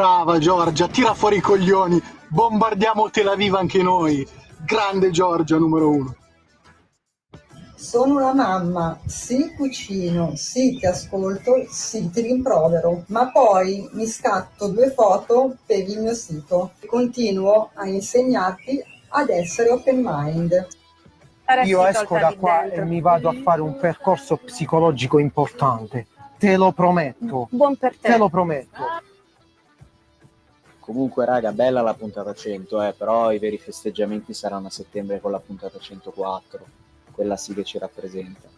Brava Giorgia, tira fuori i coglioni, bombardiamo Tel Aviv anche noi. Grande Giorgia, numero 1. Sono una mamma, sì cucino, sì ti ascolto, sì ti rimprovero, ma poi mi scatto 2 foto per il mio sito e continuo a insegnarti ad essere open mind. Io esco da qua e mi vado a fare un percorso psicologico importante, te lo prometto. Buon per te. Te lo prometto. Comunque raga, bella la puntata 100, però i veri festeggiamenti saranno a settembre con la puntata 104. Quella sì che ci rappresenta.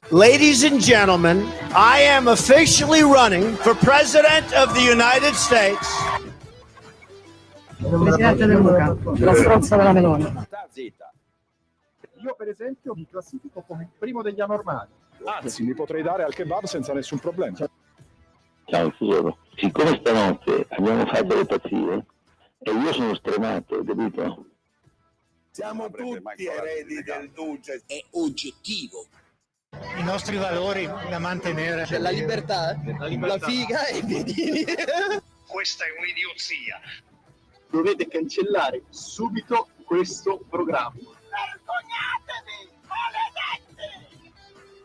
Ladies and gentlemen, I am officially running for President of the United States. Presidente del Luca, la stronza della Meloni. Zitta. Io per esempio mi classifico come primo degli anormali. Anzi, mi potrei dare al kebab senza nessun problema. Ciao Fiero, siccome stanotte abbiamo fatto le pazzie e io sono stremato, capito? Siamo tutti eredi del duce. È oggettivo. I nostri valori da mantenere. C'è la libertà, la figa e i piedini. Questa è un'idiozia. Dovete cancellare subito questo programma. Vergognatevi, maledetti!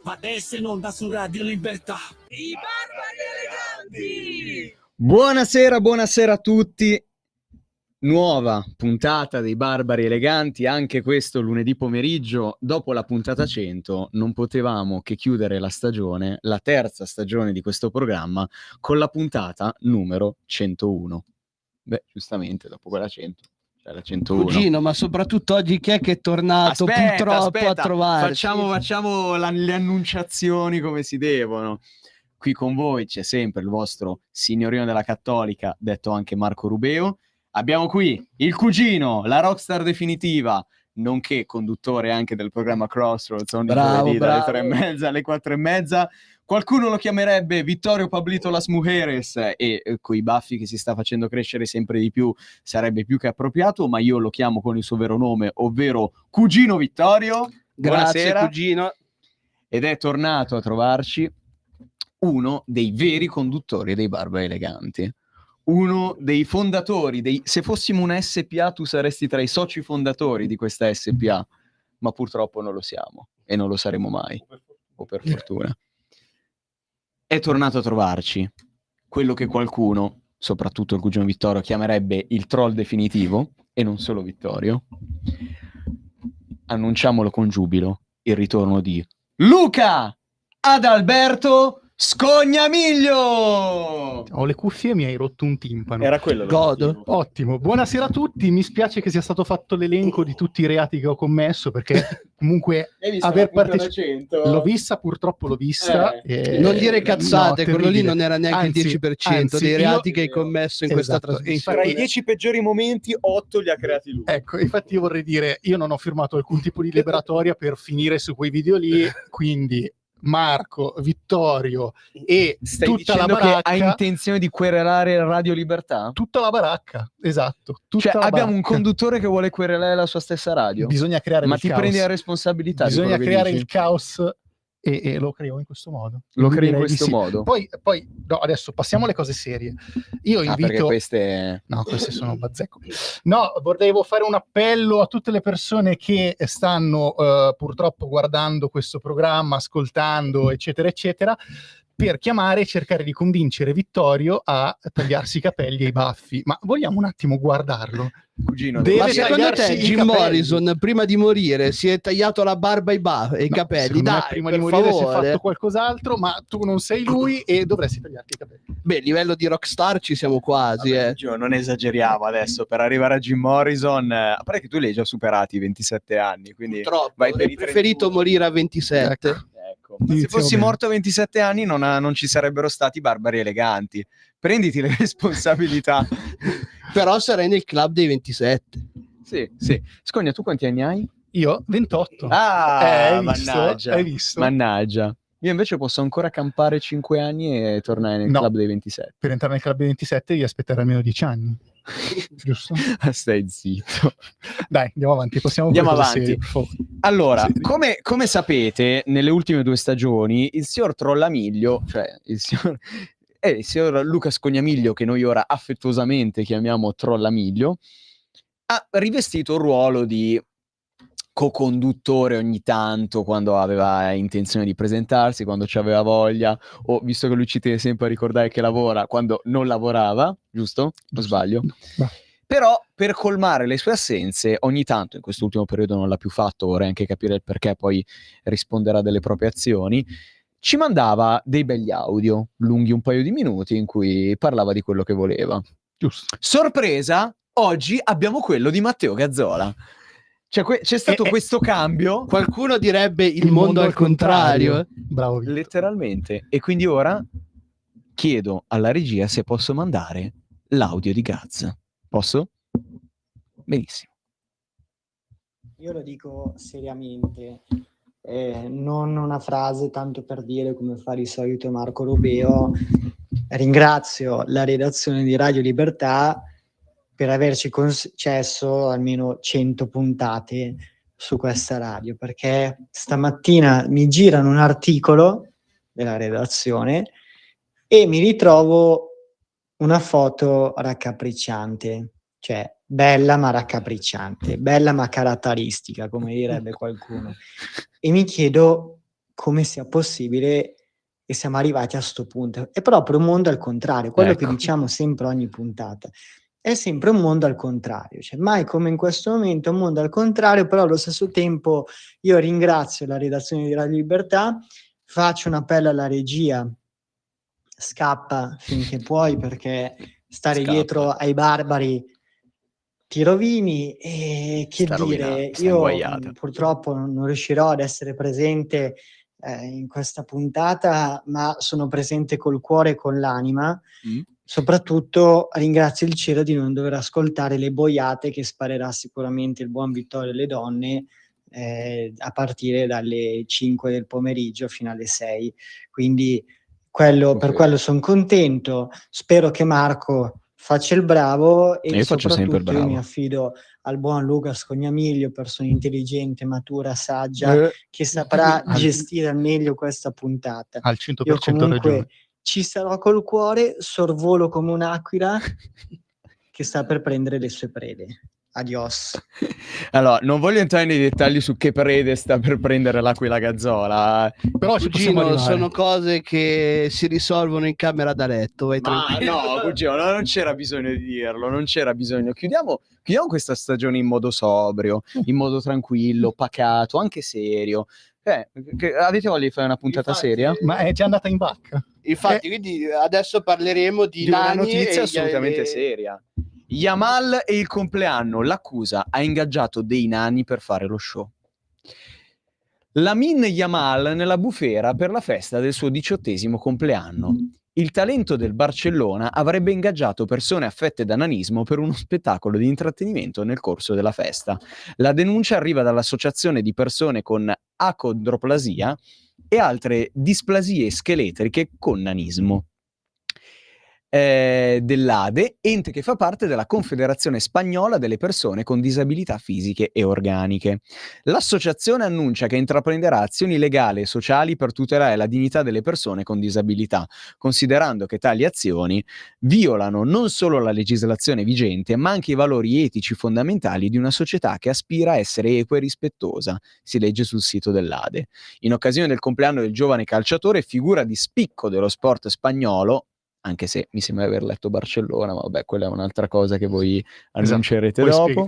Va adesso in onda su Radio Libertà. I barbari eleganti! Buonasera a tutti. Nuova puntata dei Barbari Eleganti, anche questo lunedì pomeriggio. Dopo la puntata 100 non potevamo che chiudere la stagione, la terza stagione di questo programma, con la puntata numero 101. Beh, giustamente, dopo quella 100, cioè la 101. Cugino, ma soprattutto oggi chi è che è tornato purtroppo a trovarci? Facciamo le annunciazioni come si devono. Qui con voi c'è sempre il vostro signorino della Cattolica, detto anche Marco Rubeo. Abbiamo qui il cugino, la rockstar definitiva, nonché conduttore anche del programma Crossroads ogni giovedì dalle 3:30 alle 4:30. Qualcuno lo chiamerebbe Vittorio Pablito Las Mujeres e coi baffi che si sta facendo crescere sempre di più sarebbe più che appropriato, ma io lo chiamo con il suo vero nome, ovvero Cugino Vittorio. Grazie, buonasera. cugino. Ed è tornato a trovarci uno dei veri conduttori dei Barbari Eleganti. Uno dei fondatori, se fossimo una SPA tu saresti tra i soci fondatori di questa SPA, ma purtroppo non lo siamo e non lo saremo mai, o per fortuna. È tornato a trovarci quello che qualcuno, soprattutto il cugino Vittorio, chiamerebbe il troll definitivo, e non solo Vittorio. Annunciamolo con giubilo, il ritorno di Luca Adalberto Scognamiglio! Ho le cuffie e mi hai rotto un timpano. Era quello. Godo. Ottimo. Buonasera a tutti. Mi spiace che sia stato fatto l'elenco di tutti i reati che ho commesso, perché comunque aver partecipato... L'ho vista, purtroppo l'ho vista. Non dire cazzate, no, quello lì non era neanche anzi, il 10% dei reati che hai commesso in questa esatto, trasmissione. Tra i 10 peggiori momenti, 8 li ha creati lui. Ecco, infatti io vorrei dire, io non ho firmato alcun tipo di liberatoria per finire su quei video lì, quindi... Marco, Vittorio e Stai tutta la dicendo baracca. Che hai intenzione di querelare Radio Libertà? Tutta la baracca, esatto. Tutta Cioè la abbiamo baracca. un conduttore che vuole querelare la sua stessa radio? Bisogna creare Ma il ti caos. prendi la responsabilità? Bisogna di quello che creare dici? il caos e lo creo in questo modo. Lo Quindi crei in direi di questo sì. modo? Poi no, adesso passiamo alle cose serie. Io Perché invito... queste... No, queste sono bazzecco. No, volevo fare un appello a tutte le persone che stanno purtroppo guardando questo programma, ascoltando, eccetera, eccetera, per chiamare e cercare di convincere Vittorio a tagliarsi i capelli e i baffi. Ma vogliamo un attimo guardarlo? Cugino, Ma secondo te Jim Morrison prima di morire si è tagliato la barba e i capelli? Secondo me Dai, prima per di morire si è favore. fatto qualcos'altro, ma tu non sei lui e dovresti tagliarti i capelli. Beh, livello di rockstar ci siamo quasi. Cugino, non esageriamo adesso, per arrivare a Jim Morrison, a parte che tu li hai già superati i 27 anni, quindi Purtroppo, vai per avrei i preferito 31. morire a 27. Ecco. Ma se fossi morto a 27 anni non ci sarebbero stati Barbari Eleganti. Prenditi le responsabilità. Però sarei nel club dei 27. Sì, sì. Scogna, tu quanti anni hai? Io 28. Ah, hai visto? mannaggia. Hai visto? Mannaggia. Io invece posso ancora campare 5 anni e tornare nel club dei 27. Per entrare nel club dei 27 devi aspettare almeno 10 anni. Giusto? Stai zitto. Dai, andiamo avanti. Andiamo avanti. Serie, per favore. Allora, come sapete, nelle ultime 2 stagioni il signor Trollamiglio, cioè il signor e il signor Luca Scognamiglio, che noi ora affettuosamente chiamiamo Trollamiglio, ha rivestito il ruolo di co-conduttore ogni tanto quando aveva intenzione di presentarsi, quando ci aveva voglia, o visto che lui ci tiene sempre a ricordare che lavora, quando non lavorava, giusto? Non sbaglio? No. Però per colmare le sue assenze, ogni tanto, in quest'ultimo periodo non l'ha più fatto, vorrei anche capire il perché, poi risponderà delle proprie azioni, ci mandava dei begli audio, lunghi un paio di minuti, in cui parlava di quello che voleva. Giusto. Sorpresa, oggi abbiamo quello di Matteo Gazzola. Cioè, c'è stato questo cambio. Qualcuno direbbe il mondo al contrario. Bravo Vitto. Letteralmente. E quindi ora chiedo alla regia se posso mandare l'audio di Gaz. Posso? Benissimo. Io lo dico seriamente, non una frase tanto per dire come fa di solito Marco Rubeo. Ringrazio la redazione di Radio Libertà per averci concesso almeno 100 puntate su questa radio, perché stamattina mi girano un articolo della redazione e mi ritrovo una foto raccapricciante, cioè bella ma raccapricciante, bella ma caratteristica, come direbbe qualcuno. E mi chiedo come sia possibile che siamo arrivati a sto punto. È proprio un mondo al contrario, quello che diciamo sempre ogni puntata. È sempre un mondo al contrario, cioè mai come in questo momento è un mondo al contrario, però allo stesso tempo io ringrazio la redazione di Radio Libertà, faccio un appello alla regia, scappa finché puoi, perché stare dietro ai barbari ti rovini. E che dire, io purtroppo non riuscirò ad essere presente in questa puntata, ma sono presente col cuore e con l'anima. Soprattutto ringrazio il cielo di non dover ascoltare le boiate che sparerà sicuramente il buon Vittorio Le Donne a partire dalle 5 del pomeriggio fino alle 6. Quindi per quello sono contento. Spero che Marco faccia il bravo e io faccio sempre il bravo. Io mi affido al buon Luca Scognamiglio, persona intelligente, matura, saggia, che saprà gestire al meglio questa puntata. Al 100% Io comunque ragione. ci sarò col cuore, sorvolo come un'aquila che sta per prendere le sue prede. Adios. Allora, non voglio entrare nei dettagli su che prede sta per prendere l'Aquila Gazzola. Però Cugino, sono cose che si risolvono in camera da letto. Vai tranquillo. No, cugino, non c'era bisogno di dirlo, non c'era bisogno. Chiudiamo questa stagione in modo sobrio, in modo tranquillo, pacato, anche serio. Avete voglia di fare una puntata seria? Ma è già andata in vacca. Infatti, quindi adesso parleremo di una nani notizia assolutamente seria. Yamal e il compleanno. L'accusa: ha ingaggiato dei nani per fare lo show. Lamine Yamal nella bufera per la festa del suo 18° compleanno. Il talento del Barcellona avrebbe ingaggiato persone affette da nanismo per uno spettacolo di intrattenimento nel corso della festa. La denuncia arriva dall'associazione di persone con acondroplasia e altre displasie scheletriche con nanismo. Dell'ADE, ente che fa parte della Confederazione Spagnola delle persone con disabilità fisiche e organiche. L'associazione annuncia che intraprenderà azioni legali e sociali per tutelare la dignità delle persone con disabilità, considerando che tali azioni violano non solo la legislazione vigente, ma anche i valori etici fondamentali di una società che aspira a essere equa e rispettosa, si legge sul sito dell'ADE. In occasione del compleanno del giovane calciatore, figura di spicco dello sport spagnolo, anche se mi sembra aver letto Barcellona, ma vabbè, quella è un'altra cosa che voi annuncerete dopo.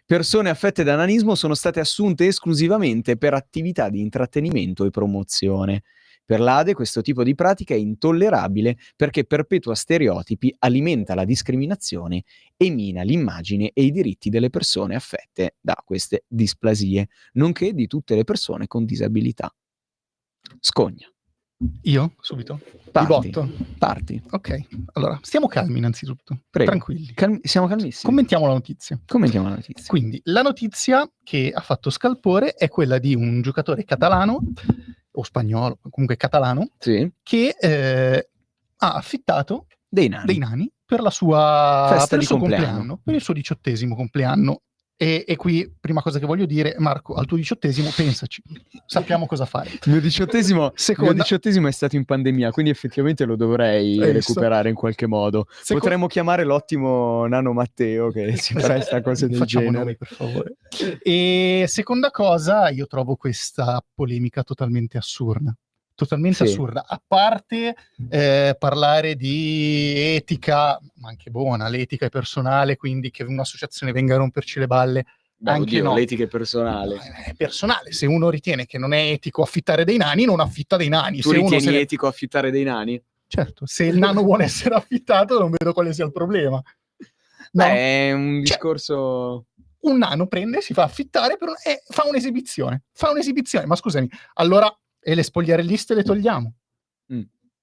Persone affette da nanismo sono state assunte esclusivamente per attività di intrattenimento e promozione. Per l'ADE questo tipo di pratica è intollerabile perché perpetua stereotipi, alimenta la discriminazione e mina l'immagine e i diritti delle persone affette da queste displasie, nonché di tutte le persone con disabilità. Scogna. Io? Subito? Parti. Ok, allora, stiamo calmi innanzitutto. Prego. Tranquilli. Siamo calmissimi. Commentiamo la notizia. Quindi, la notizia che ha fatto scalpore è quella di un giocatore catalano, o spagnolo, comunque catalano, che ha affittato dei nani per la sua festa per di il suo compleanno. per il suo 18° compleanno E qui, prima cosa che voglio dire, Marco, al tuo 18esimo, pensaci, sappiamo cosa fare. Il mio 18esimo è stato in pandemia, quindi effettivamente lo dovrei recuperare in qualche modo. Potremmo chiamare l'ottimo Nano Matteo che si presta a cose del Facciamo genere. nomi, per favore. E seconda cosa, io trovo questa polemica totalmente assurda. Totalmente assurda, a parte parlare di etica, ma anche buona, l'etica è personale, quindi che un'associazione venga a romperci le balle, anche no. L'etica è personale. È personale, se uno ritiene che non è etico affittare dei nani, non affitta dei nani. Tu se ritieni uno etico affittare dei nani? Certo, se il nano vuole essere affittato non vedo quale sia il problema. No? Beh, è un discorso... Un nano prende, si fa affittare e fa un'esibizione, ma scusami, allora... E le spogliarelliste le togliamo?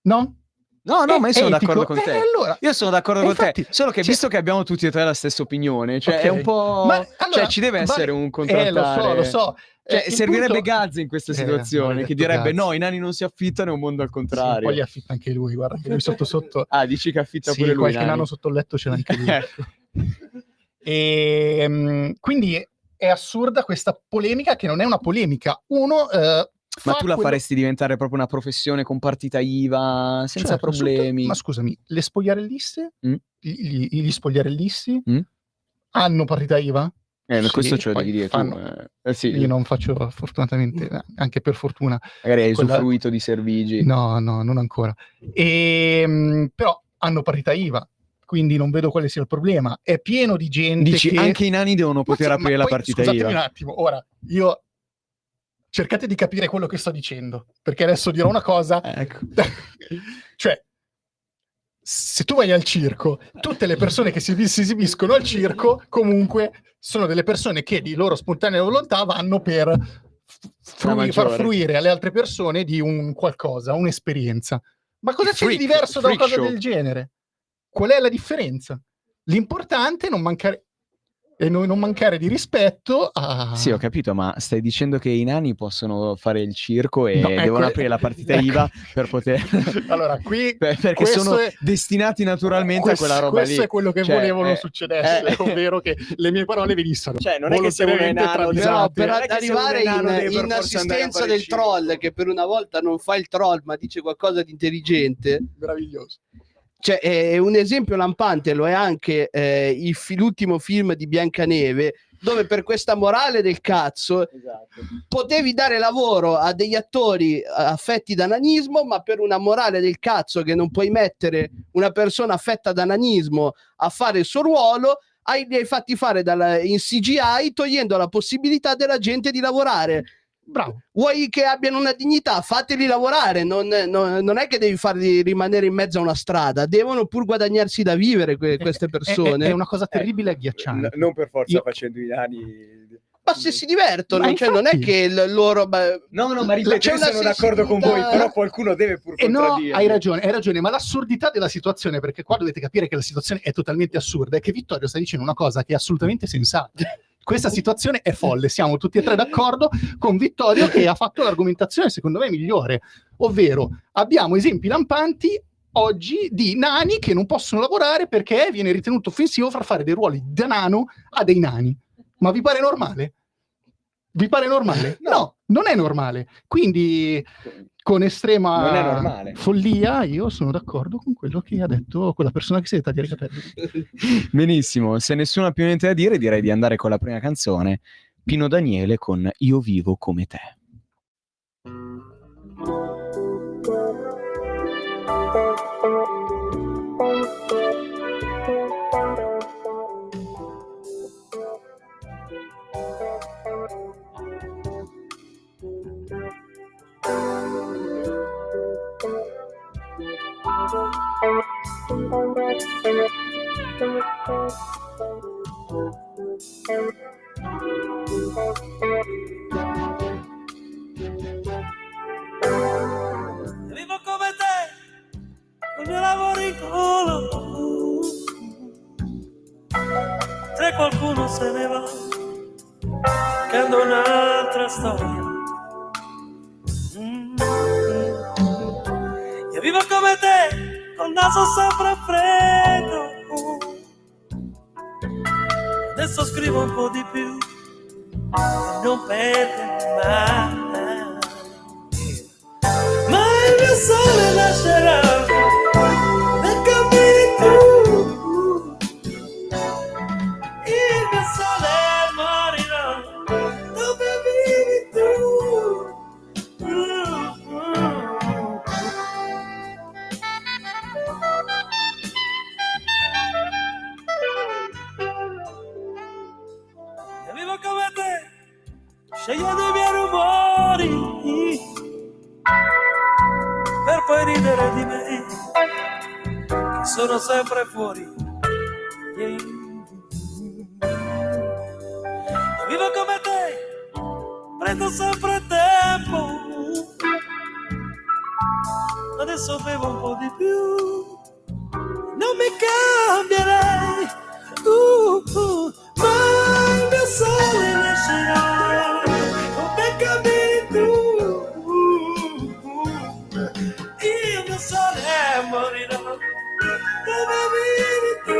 No? No, ma io sono d'accordo con te. Allora, io sono d'accordo con te. Solo che visto che abbiamo tutti e tre la stessa opinione, cioè è un po'... cioè ci deve essere un contrattare. Lo so. Cioè, servirebbe Gazza in questa situazione, che direbbe no, i nani non si affittano, è un mondo al contrario. Sì, poi li affitta anche lui, guarda, che lui sotto... Ah, dici che affitta pure lui? Qualche nano sotto il letto ce l'ha anche lui. E quindi è assurda questa polemica, che non è una polemica. Ma tu la faresti diventare proprio una professione con partita IVA senza problemi? Ma scusami, le spogliarelliste? Gli spogliarellisti hanno partita IVA? Questo ce lo devi dire tu. Sì. Io non faccio, fortunatamente, anche per fortuna. Magari hai usufruito di servigi. No, non ancora. Però hanno partita IVA, quindi non vedo quale sia il problema. È pieno di gente. Dici, anche i nani devono poter aprire la partita IVA. Scusatemi un attimo, ora, io... Cercate di capire quello che sto dicendo, perché adesso dirò una cosa. Ecco. Cioè, se tu vai al circo, tutte le persone che si esibiscono al circo comunque sono delle persone che di loro spontanea volontà vanno per far fruire alle altre persone di un qualcosa, un'esperienza. Ma cosa c'è di diverso da una cosa del genere? Qual è la differenza? L'importante è non mancare di rispetto a... Sì, ho capito, ma stai dicendo che i nani possono fare il circo e devono aprire la partita IVA per poter... Allora, qui... perché sono destinati naturalmente a quella roba lì. Questo è quello che volevo non succedesse, ovvero che le mie parole venissero. Cioè, non è che se uno è nano... No, per arrivare in assistenza del troll, che per una volta non fa il troll, ma dice qualcosa di intelligente... Meraviglioso. Cioè, è un esempio lampante, lo è anche l'ultimo film di Biancaneve, dove per questa morale del cazzo potevi dare lavoro a degli attori affetti da nanismo, ma per una morale del cazzo che non puoi mettere una persona affetta da nanismo a fare il suo ruolo, li hai fatti fare in CGI, togliendo la possibilità della gente di lavorare. Bravo. Vuoi che abbiano una dignità? Fateli lavorare, non è che devi farli rimanere in mezzo a una strada, devono pur guadagnarsi da vivere queste persone. È una cosa terribile e agghiacciante. Non per forza facendo i nani... Ma se si divertono, cioè, non è che loro... No, ma ripeto, io sono d'accordo con voi, però qualcuno deve pur contraddire. No, hai ragione, ma l'assurdità della situazione, perché qua dovete capire che la situazione è totalmente assurda, è che Vittorio sta dicendo una cosa che è assolutamente sensata. Questa situazione è folle, siamo tutti e tre d'accordo con Vittorio, che ha fatto l'argomentazione secondo me migliore, ovvero abbiamo esempi lampanti oggi di nani che non possono lavorare perché viene ritenuto offensivo far fare dei ruoli da nano a dei nani. Ma vi pare normale? Vi pare normale? No, non è normale. Quindi con estrema follia io sono d'accordo con quello che ha detto quella persona che si è tagliare i capelli. Benissimo, se nessuno ha più niente da dire, direi di andare con la prima canzone, Pino Daniele con Io vivo come te. Vivo come te, con il mio lavoro in culo. Se qualcuno se ne va, cambia un'altra storia. Io vivo come col naso sopra freddo, Adesso scrivo un po' di più per non perdermi mai. Ma il mio sole nascerà nel cammini tu. Il mio sole morirà dove vivi tu. Io vivo come te, scegliendo i miei rumori, per poi ridere di me, che sono sempre fuori. Io vivo come te, prendo sempre tempo, adesso bevo un po' di più, non mi cambierei, ma il mio sole nascerà, come cammini tu, il mio sole morirà, dove vivi tu.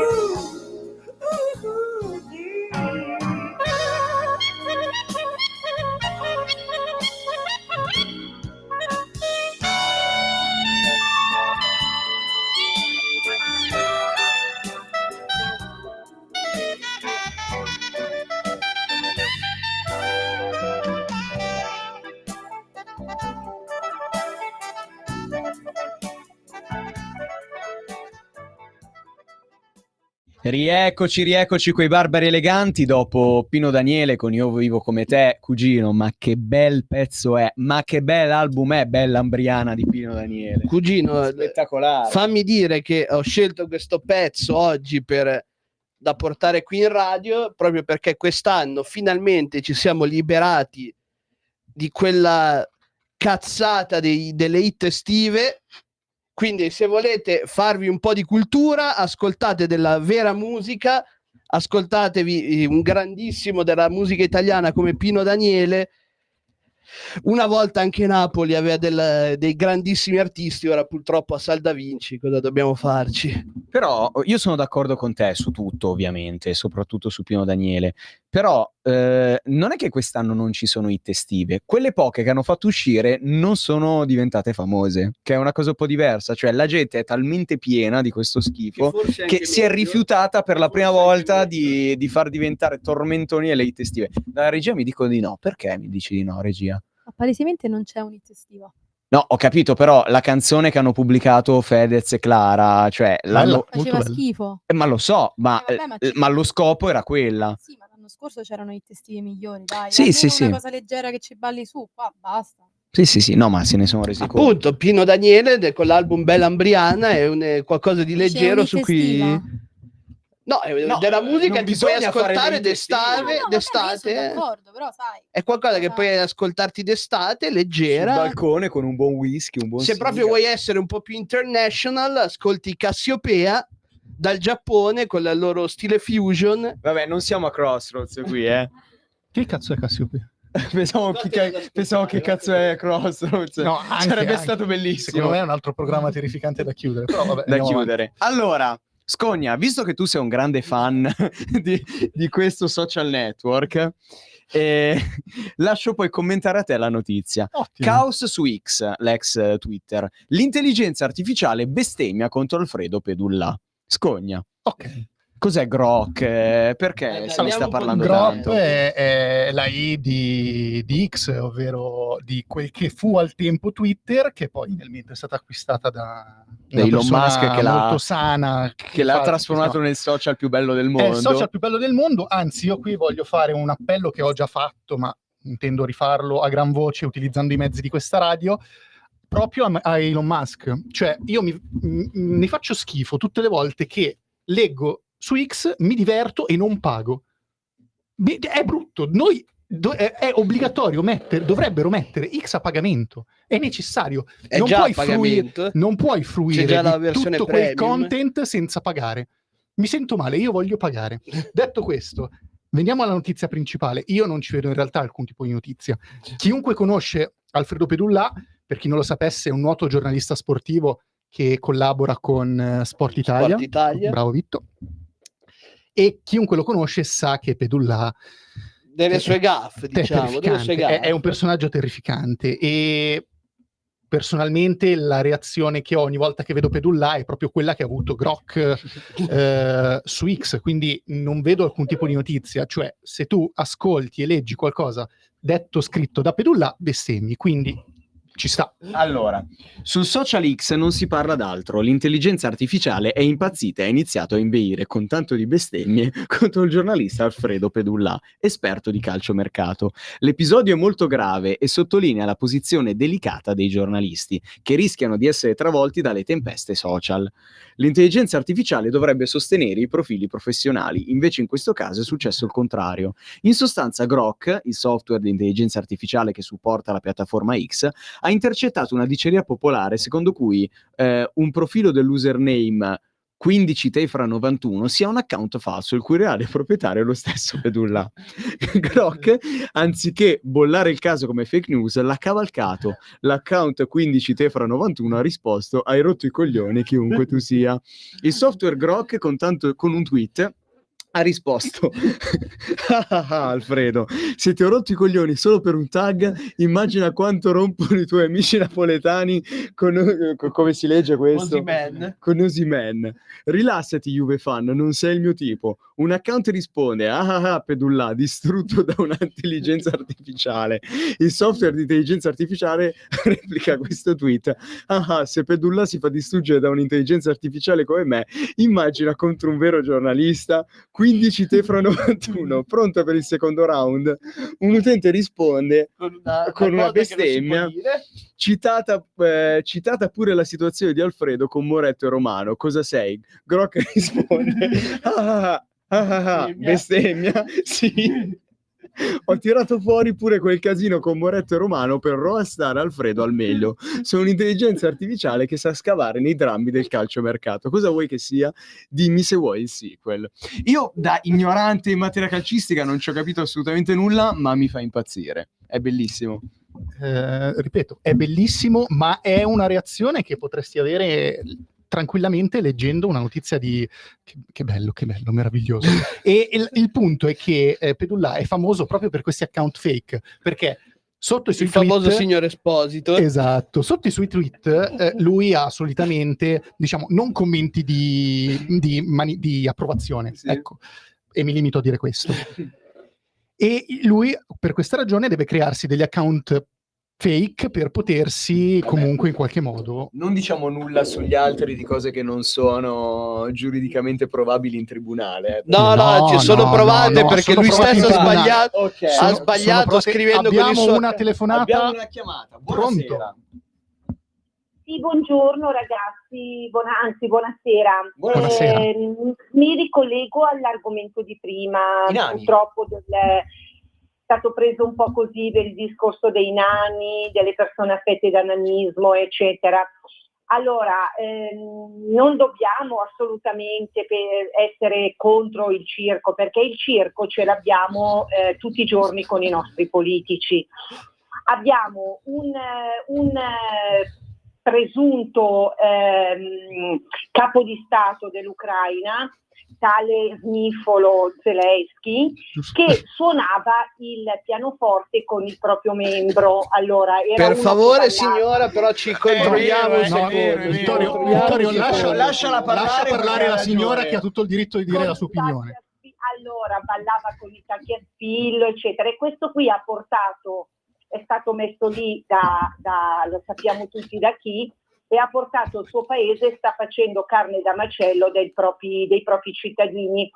Rieccoci quei barbari eleganti dopo Pino Daniele con Io vivo come te, cugino, ma che bel pezzo è, ma che bel album è Bella Ambriana di Pino Daniele. Cugino, spettacolare. Fammi dire che ho scelto questo pezzo oggi da portare qui in radio proprio perché quest'anno finalmente ci siamo liberati di quella cazzata delle hit estive. Quindi se volete farvi un po' di cultura, ascoltate della vera musica, ascoltatevi un grandissimo della musica italiana come Pino Daniele. Una volta anche Napoli aveva dei grandissimi artisti, ora purtroppo a Sal da Vinci, cosa dobbiamo farci? Però io sono d'accordo con te su tutto, ovviamente, soprattutto su Pino Daniele, però non è che quest'anno non ci sono hit estive, quelle poche che hanno fatto uscire non sono diventate famose, che è una cosa un po' diversa, cioè la gente è talmente piena di questo schifo che si è rifiutata per la prima volta di far diventare tormentoni le hit estive. Dalla regia mi dicono di no, perché mi dici di no, regia? Ma palesemente non c'è un'hit estiva. No, ho capito, però la canzone che hanno pubblicato Fedez e Clara, cioè Faceva schifo. ma lo so, vabbè, ma lo scopo era quella. Sì, ma l'anno scorso c'erano hit estive migliori, dai. Sì, Almeno sì, una sì. cosa leggera che ci balli su, qua basta. Sì, no, ma se ne sono resi conto. Appunto, Pino Daniele con l'album Bella Ambriana è qualcosa di leggero su cui... No, della musica che puoi ascoltare d'estate. D'accordo, però sai. È qualcosa che puoi ascoltarti d'estate, leggera. Sul balcone con un buon whisky, un buon Se proprio vuoi essere un po' più international, ascolti Cassiopea dal Giappone con il loro stile fusion. Vabbè, non siamo a Crossroads qui, eh. Che cazzo è Cassiopea? Pensavo che cazzo è Crossroads. No, sarebbe stato bellissimo. Secondo me è un altro programma terrificante da chiudere. Però vabbè, da chiudere. Allora, Scogna, visto che tu sei un grande fan di questo social network, lascio poi commentare a te la notizia. Ottimo. Caos su X, l'ex Twitter. L'intelligenza artificiale bestemmia contro Alfredo Pedulla. Scogna. Ok. Cos'è Grok? Perché se ne sta parlando tanto? Grok è la I di X, ovvero di quel che fu al tempo Twitter, che poi finalmente è stata acquistata da Elon Musk, che molto sana, che l'ha trasformato nel social più bello del mondo. È il social più bello del mondo, anzi io qui voglio fare un appello che ho già fatto, ma intendo rifarlo a gran voce utilizzando i mezzi di questa radio, proprio a Elon Musk. Cioè io mi faccio schifo tutte le volte che leggo su X, mi diverto e non pago. È brutto. È obbligatorio dovrebbero mettere X a pagamento. È necessario. Non puoi fruire di tutto quel content senza pagare. Mi sento male, io voglio pagare. Detto questo, veniamo alla notizia principale. Io non ci vedo in realtà alcun tipo di notizia. Chiunque conosce Alfredo Pedulla, per chi non lo sapesse, è un noto giornalista sportivo che collabora con Sport Italia. Sport Italia. Bravo Vitto. e chiunque lo conosce sa che Pedullah delle sue gaffe, diciamo, delle sue gaffe. È un personaggio terrificante e personalmente la reazione che ho ogni volta che vedo Pedullah è proprio quella che ha avuto Grok su X, quindi non vedo alcun tipo di notizia, cioè se tu ascolti e leggi qualcosa detto scritto da Pedullah bestemmi, quindi ci sta. Allora, sul social X non si parla d'altro, l'intelligenza artificiale è impazzita e ha iniziato a inveire con tanto di bestemmie contro il giornalista Alfredo Pedullah, esperto di calciomercato. L'episodio è molto grave e sottolinea la posizione delicata dei giornalisti, che rischiano di essere travolti dalle tempeste social. L'intelligenza artificiale dovrebbe sostenere i profili professionali, invece in questo caso è successo il contrario. In sostanza Grok, il software di intelligenza artificiale che supporta la piattaforma X, ha intercettato una diceria popolare secondo cui un profilo dell'username 15tefra91 sia un account falso il cui reale proprietario è lo stesso Pedullah. Grok, anziché bollare il caso come fake news, l'ha cavalcato. L'account 15tefra91 ha risposto: hai rotto i coglioni chiunque tu sia. Il software Grok con un tweet ha risposto: Alfredo, se ti ho rotto i coglioni solo per un tag, immagina quanto rompono i tuoi amici napoletani con come si legge questo? Osimhen. Con Osimhen. Rilassati Juve fan, non sei il mio tipo. Un account risponde: Pedullah, distrutto da un'intelligenza artificiale. Il software di intelligenza artificiale replica questo tweet: se Pedullah si fa distruggere da un'intelligenza artificiale come me, immagina contro un vero giornalista. 15tefra91, pronto per il secondo round? Un utente risponde con una bestemmia, citata pure la situazione di Alfredo con Moretto e Romano. Cosa sei? Grok risponde: bestemmia, sì. Ho tirato fuori pure quel casino con Moretto e Romano per roastare Alfredo al meglio. Sono un'intelligenza artificiale che sa scavare nei drammi del calciomercato. Cosa vuoi che sia? Dimmi se vuoi il sequel. Io, da ignorante in materia calcistica, non ci ho capito assolutamente nulla, ma mi fa impazzire. È bellissimo. Ripeto, è bellissimo, ma è una reazione che potresti avere tranquillamente leggendo una notizia di che bello, meraviglioso. E il punto è che Pedullah è famoso proprio per questi account fake, perché sotto i suoi tweet, famoso signor Esposito, esatto, sotto i suoi tweet lui ha solitamente, diciamo, non commenti di approvazione, sì. Ecco, e mi limito a dire questo. E lui per questa ragione deve crearsi degli account fake per potersi comunque in qualche modo... Non diciamo nulla sugli altri di cose che non sono giuridicamente probabili in tribunale. No, ci sono provate perché lui stesso ha sbagliato, okay. Ha sbagliato scrivendo con il suo... una telefonata. Abbiamo una chiamata. Buonasera. Pronto? Sì, buongiorno ragazzi, buonasera. Buonasera. Mi ricollego all'argomento di prima, purtroppo è stato preso un po' così del discorso dei nani, delle persone affette da nanismo, eccetera. Allora, non dobbiamo assolutamente essere contro il circo, perché il circo ce l'abbiamo tutti i giorni con i nostri politici. Abbiamo un presunto capo di Stato dell'Ucraina, tale Snifolo Zelensky, che suonava il pianoforte con il proprio membro. Allora, era per favore signora, però ci controlliamo. Vittorio, lascia parlare la signora che ha tutto il diritto di dire la sua opinione. Allora, ballava con i tacchi a spillo, eccetera, e questo qui ha portato, è stato messo lì lo sappiamo tutti da chi, e ha portato il suo paese, sta facendo carne da macello dei propri cittadini.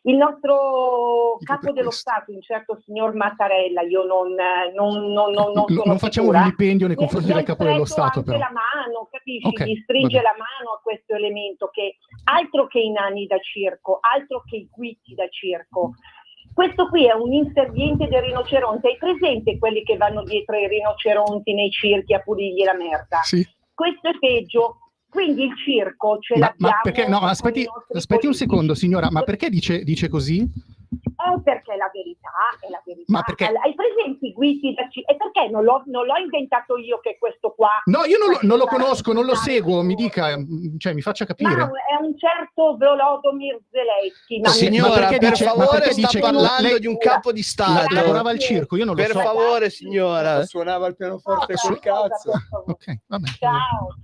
Il nostro capo dello Stato, un certo signor Mattarella, io non sono facciamo sicura, un vilipendio nei confronti del capo dello Stato, però. La mano, capisci? Okay, gli stringe la mano a questo elemento, che altro che i nani da circo, altro che i guitti da circo. Questo qui è un inserviente del rinoceronte. Hai presente quelli che vanno dietro ai rinoceronti nei circhi a pulirgli la merda? Sì. Questo è peggio. Quindi il circo ce l'abbiamo. Ma perché? No, aspetti un secondo, signora, ma perché dice così? Perché la verità è la verità. Ma perché? Hai presente i guidi da e perché non l'ho inventato io che questo qua? No, io non lo conosco, non lo seguo, mi dica, cioè mi faccia capire. Ma è un certo Volodymyr Zelensky. Signora, per favore, sta dice che parlando lei- di un capo di Stato. Lavorava al circo, io non lo Per so. favore, signora. Suonava il pianoforte col cazzo. Ok, vabbè. Ciao.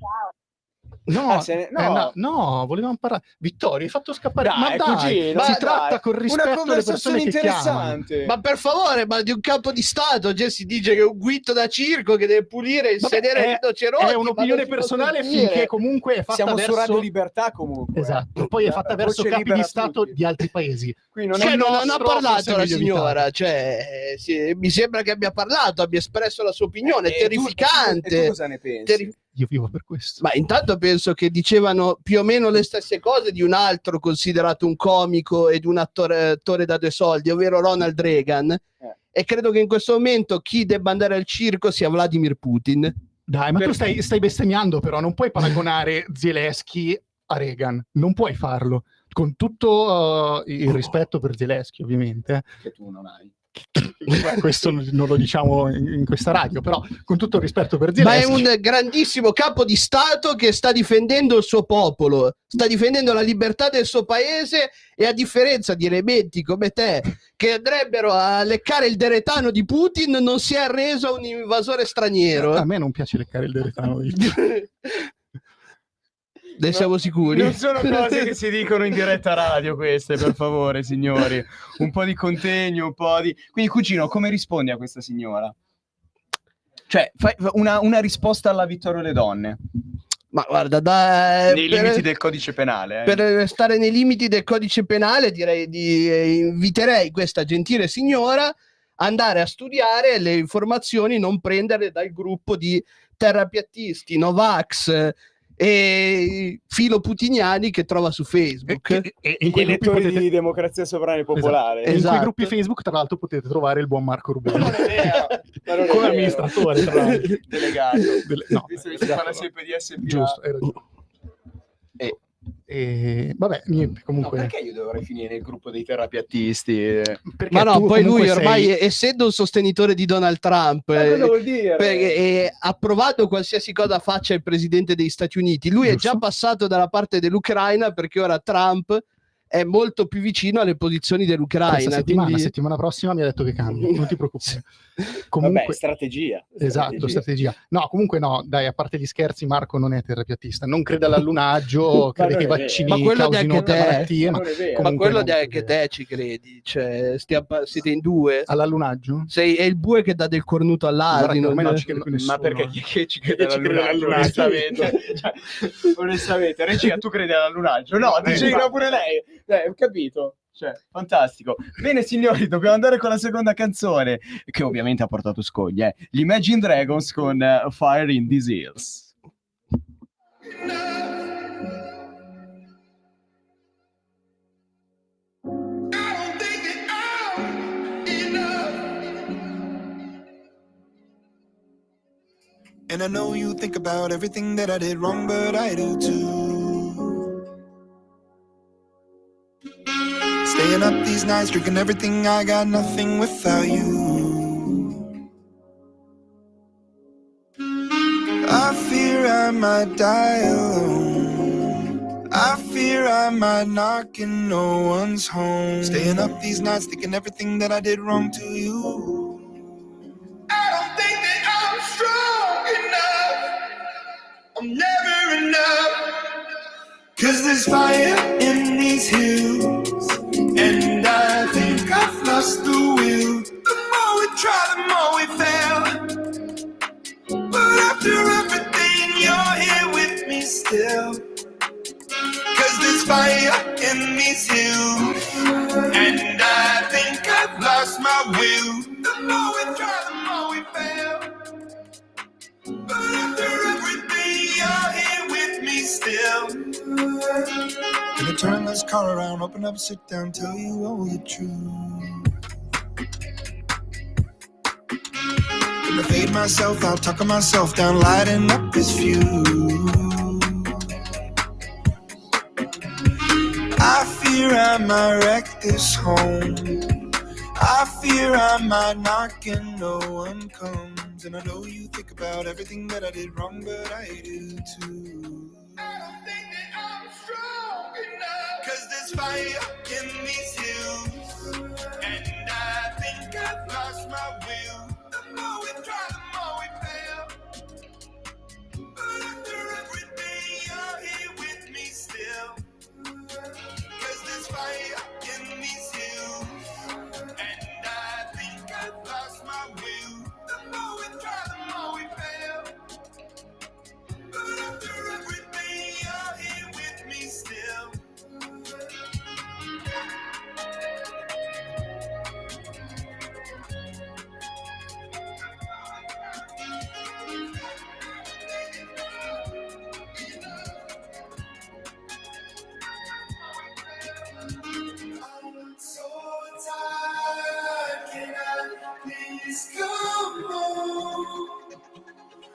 No, no. no, volevamo parlare. Vittorio, hai fatto scappare. Dai, ma dai, cugino, si dai. tratta con rispetto Una alle conversazione persone che chiamano. interessante. Ma per favore, ma di un capo di Stato, già si dice che è un guitto da circo che deve pulire il Vabbè, sedere di rinoceronti. è ma un'opinione non si può personale dire. finché comunque è fatta Siamo verso... su Radio Libertà comunque. Esatto, poi è fatta verso Voce capi libera di a Stato tutti. di altri paesi. Qui non Cioè, è non ha nostro, parlato forse è la meglio signora, cioè, mi sembra che abbia parlato, abbia espresso la sua opinione, terrificante. E tu cosa ne pensi? Io vivo per questo. Ma intanto penso che dicevano più o meno le stesse cose di un altro considerato un comico ed un attore da due soldi, ovvero Ronald Reagan. E credo che in questo momento chi debba andare al circo sia Vladimir Putin. Dai, ma tu stai bestemmiando, però non puoi paragonare Zelensky a Reagan, non puoi farlo, con tutto il rispetto per Zelensky, ovviamente. Che tu non hai. Questo non lo diciamo in questa radio, però con tutto il rispetto per Ma è Zelensky. un grandissimo capo di Stato che sta difendendo il suo popolo, sta difendendo la libertà del suo paese e a differenza di elementi come te che andrebbero a leccare il deretano di Putin non si è arreso a un invasore straniero. A me non piace leccare il deretano di Ne siamo sicuri? Non sono cose che si dicono in diretta radio queste, per favore, signori. Un po' di contegno, un po' di... Quindi, cugino, come rispondi a questa signora? Cioè, fai una risposta alla vittoria delle donne. Ma guarda, nei limiti del codice penale. Per restare nei limiti del codice penale, direi inviterei questa gentile signora a andare a studiare le informazioni, non prendere dal gruppo di terrapiattisti, Novax e filoputiniani che trova su Facebook. E in quei Gli gruppi elettori di Democrazia Sovrana e Popolare. Esatto. E in Esatto. quei gruppi Facebook, tra l'altro, potete trovare il buon Marco Rubio. Non è vero, ma non è Come vero. amministratore, tra l'altro. Delegato. No, Visto che si parla sempre di SPA. giusto, hai ragione. Vabbè, niente, comunque... No, perché io dovrei finire nel gruppo dei terrapiattisti? Ma no, poi lui comunque ormai, essendo un sostenitore di Donald Trump, cosa vuol dire? ha approvato qualsiasi cosa faccia il presidente degli Stati Uniti. Lui è già passato dalla parte dell'Ucraina perché ora Trump è molto più vicino alle posizioni dell'Ucraina. Questa settimana prossima mi ha detto che cambia, non ti preoccupare. Comunque, Vabbè, strategia. Esatto, strategia. No, comunque no, dai, a parte gli scherzi, Marco non è terrapiattista, non crede all'allunaggio, crede che i vaccini ma quello causino neanche te, malattie, ma ma comunque quello non- neanche te ci credi, cioè siete in due. All'allunaggio? È il bue che dà del cornuto all'asino. Ormai non ci crede più nessuno. Ma perché chi ci crede Chi ci crede all'allunaggio? all'allunaggio? Onestamente, cioè, onestamente, regia, tu credi all'allunaggio? No, dicevi no pure lei. Ho capito. Cioè, fantastico. Bene, signori, dobbiamo andare con la seconda canzone, che ovviamente ha portato scogli. Gli Imagine Dragons con Fire in These Hills. And I know you think about everything that I did wrong, but I do too. Staying up these nights, drinking everything, I got nothing without you. I fear I might die alone. I fear I might knock and no one's home. Staying up these nights, thinking everything that I did wrong to you. I'm never enough. 'Cause there's fire in these hills, and I think I've lost the will. The more we try, the more we fail. But after everything, you're here with me still. 'Cause there's fire in these hills, and I think I've lost my will. The more we try, the more we fail. But after everything, you're here with me still. Gonna turn this car around, open up, sit down, tell you all the truth. Gonna fade myself out, talking myself down, lighting up this fuse. I fear I might wreck this home. I fear I might knock and no one comes. And I know you think about everything that I did wrong, but I do too. I don't think that I'm strong enough, 'cause there's fire in these hills, and I think I've lost my will. The more we try, the more we fail. But after everything, you're here with me still. 'Cause there's fire in these hills, and I think I've lost my will. The more we try, the more we fail. But after everything, you're here with me still. I'm so tired, can I please come home?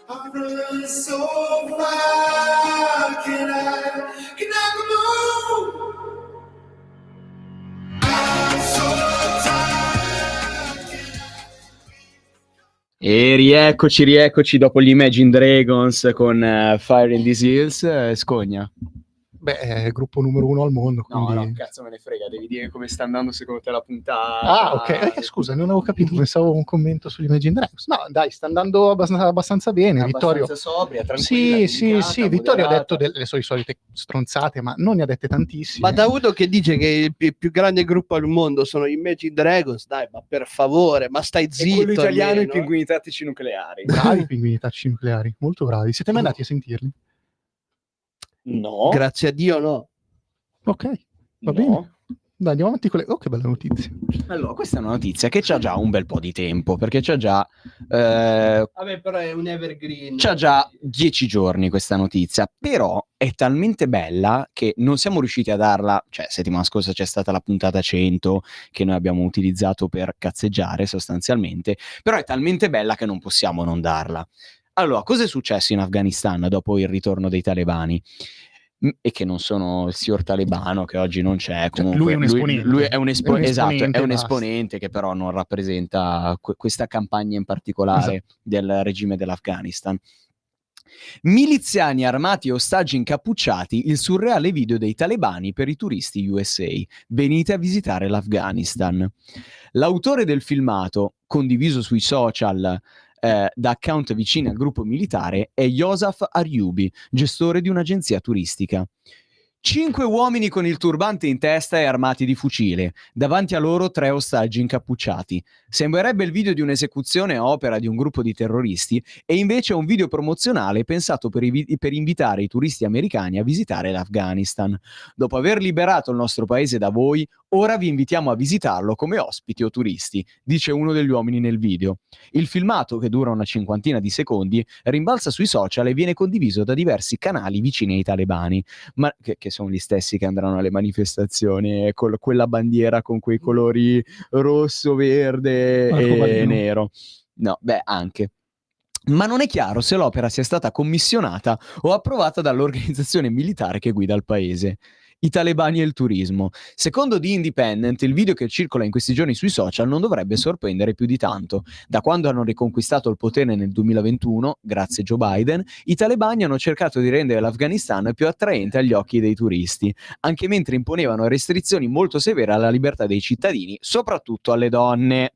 I've run so far, can I come home? I'm so tired. E rieccoci dopo gli Imagine Dragons con Fire in These Hills. Scogna. Beh, è il gruppo numero 1 al mondo, quindi... No, cazzo me ne frega, devi dire come sta andando secondo te la puntata. Ah, ok. Scusa, non avevo capito, pensavo un commento sugli Imagine Dragons. No, dai, sta andando abbastanza bene. Vittorio... sobria, tranquilla. Sì, Vittorio ha detto delle sue solite stronzate, ma non ne ha dette tantissime. Ma da uno che dice che il più grande gruppo al mondo sono gli Imagine Dragons, dai, ma per favore, ma stai zitto. E quello italiano, almeno. i pinguini tattici nucleari. Bravi i pinguini tattici nucleari, molto bravi. Siete mai andati a sentirli? No. Grazie a Dio no. Ok, va bene. Dai, andiamo avanti con le... Oh, che bella notizia. Allora, questa è una notizia che c'ha già un bel po' di tempo, perché c'ha già... Vabbè, però è un evergreen. C'ha già 10 giorni questa notizia, però è talmente bella che non siamo riusciti a darla, cioè settimana scorsa c'è stata la puntata 100 che noi abbiamo utilizzato per cazzeggiare sostanzialmente, però è talmente bella che non possiamo non darla. Allora, cosa è successo in Afghanistan dopo il ritorno dei talebani? E che non sono il signor talebano che oggi non c'è, comunque lui è un esponente. lui è un esponente, esatto, è un basta. esponente che però non rappresenta questa campagna in particolare, esatto, del regime dell'Afghanistan. Miliziani armati e ostaggi incappucciati, il surreale video dei talebani per i turisti USA. Venite a visitare l'Afghanistan. L'autore del filmato, condiviso sui social da account vicini al gruppo militare, è Yosaf Aryubi, gestore di un'agenzia turistica. 5 uomini con il turbante in testa e armati di fucile, davanti a loro 3 ostaggi incappucciati. Sembrerebbe il video di un'esecuzione a opera di un gruppo di terroristi, e invece è un video promozionale pensato per invitare i turisti americani a visitare l'Afghanistan. Dopo aver liberato il nostro paese da voi, ora vi invitiamo a visitarlo come ospiti o turisti, dice uno degli uomini nel video. Il filmato, che dura una cinquantina di secondi, rimbalza sui social e viene condiviso da diversi canali vicini ai talebani, ma che sono gli stessi che andranno alle manifestazioni con quella bandiera con quei colori rosso, verde e nero. No, beh, anche. Ma non è chiaro se l'opera sia stata commissionata o approvata dall'organizzazione militare che guida il paese. I talebani e il turismo. Secondo The Independent, il video che circola in questi giorni sui social non dovrebbe sorprendere più di tanto. Da quando hanno riconquistato il potere nel 2021, grazie Joe Biden, i talebani hanno cercato di rendere l'Afghanistan più attraente agli occhi dei turisti, anche mentre imponevano restrizioni molto severe alla libertà dei cittadini, soprattutto alle donne.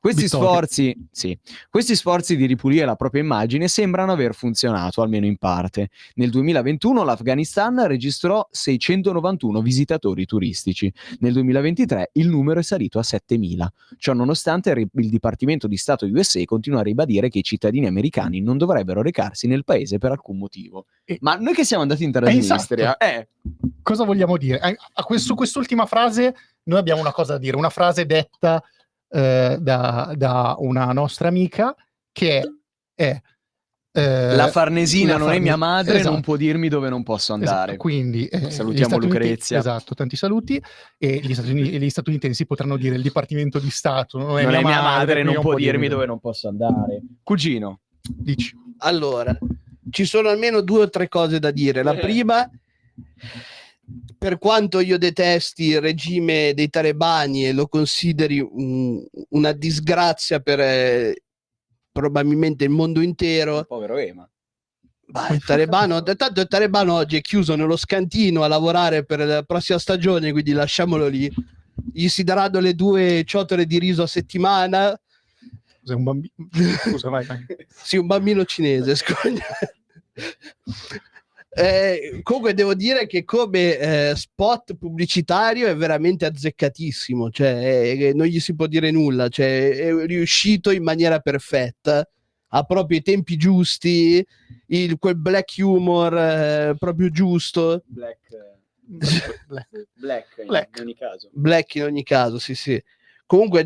Questi sforzi di ripulire la propria immagine sembrano aver funzionato, almeno in parte. Nel 2021 l'Afghanistan registrò 691 visitatori turistici. Nel 2023 il numero è salito a 7.000. Ciò nonostante il Dipartimento di Stato USA continua a ribadire che i cittadini americani non dovrebbero recarsi nel paese per alcun motivo. Ma noi che siamo andati in Transnistria... Cosa vogliamo dire? Su quest'ultima frase noi abbiamo una cosa da dire, una frase detta da una nostra amica che è la Farnesina non è mia madre, esatto, non può dirmi dove non posso andare. Esatto, quindi salutiamo Lucrezia. Esatto, tanti saluti. E gli statunitensi potranno dire il Dipartimento di Stato non è mia madre, non può dirmi dove non posso andare. Cugino, dici. Allora, ci sono almeno 2 o 3 cose da dire. La prima, per quanto io detesti il regime dei talebani e lo consideri una disgrazia per probabilmente il mondo intero. Povero Ema. Tanto il talebano oggi è chiuso nello scantino a lavorare per la prossima stagione, quindi lasciamolo lì. Gli si daranno le 2 ciotole di riso a settimana. Cos'è un bambino? Scusa, vai. Sì, un bambino cinese. Comunque devo dire che come spot pubblicitario è veramente azzeccatissimo, cioè non gli si può dire nulla, cioè è riuscito in maniera perfetta, ha proprio i tempi giusti, quel black humor proprio giusto. Black in ogni caso. Black in ogni caso, sì. Comunque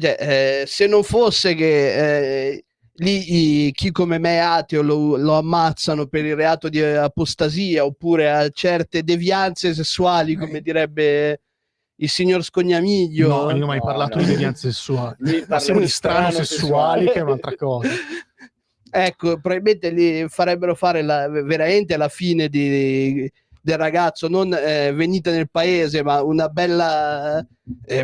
se non fosse che lì chi come me è ateo lo ammazzano per il reato di apostasia oppure a certe devianze sessuali, come direbbe il signor Scognamiglio. No, io non ho mai parlato di devianze sessuali. Siamo di strano sessuali, che è un'altra cosa. Ecco, probabilmente gli farebbero fare veramente la fine del ragazzo, non venite nel paese, ma una bella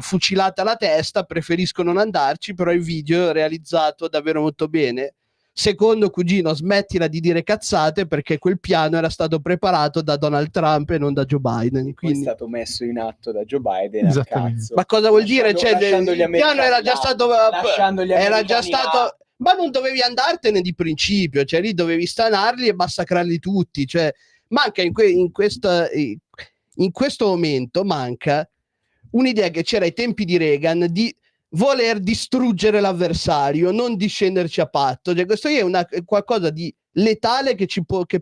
fucilata alla testa. Preferisco non andarci, però il video è realizzato davvero molto bene. Secondo cugino, smettila di dire cazzate, perché quel piano era stato preparato da Donald Trump e non da Joe Biden. Quindi è stato messo in atto da Joe Biden. A cazzo. Ma cosa vuol dire? Cioè, il piano era già stato ma non dovevi andartene di principio, cioè lì dovevi stanarli e massacrarli tutti, cioè manca in questo momento manca un'idea che c'era ai tempi di Reagan di voler distruggere l'avversario, non di scenderci a patto. Cioè, questo è qualcosa di letale che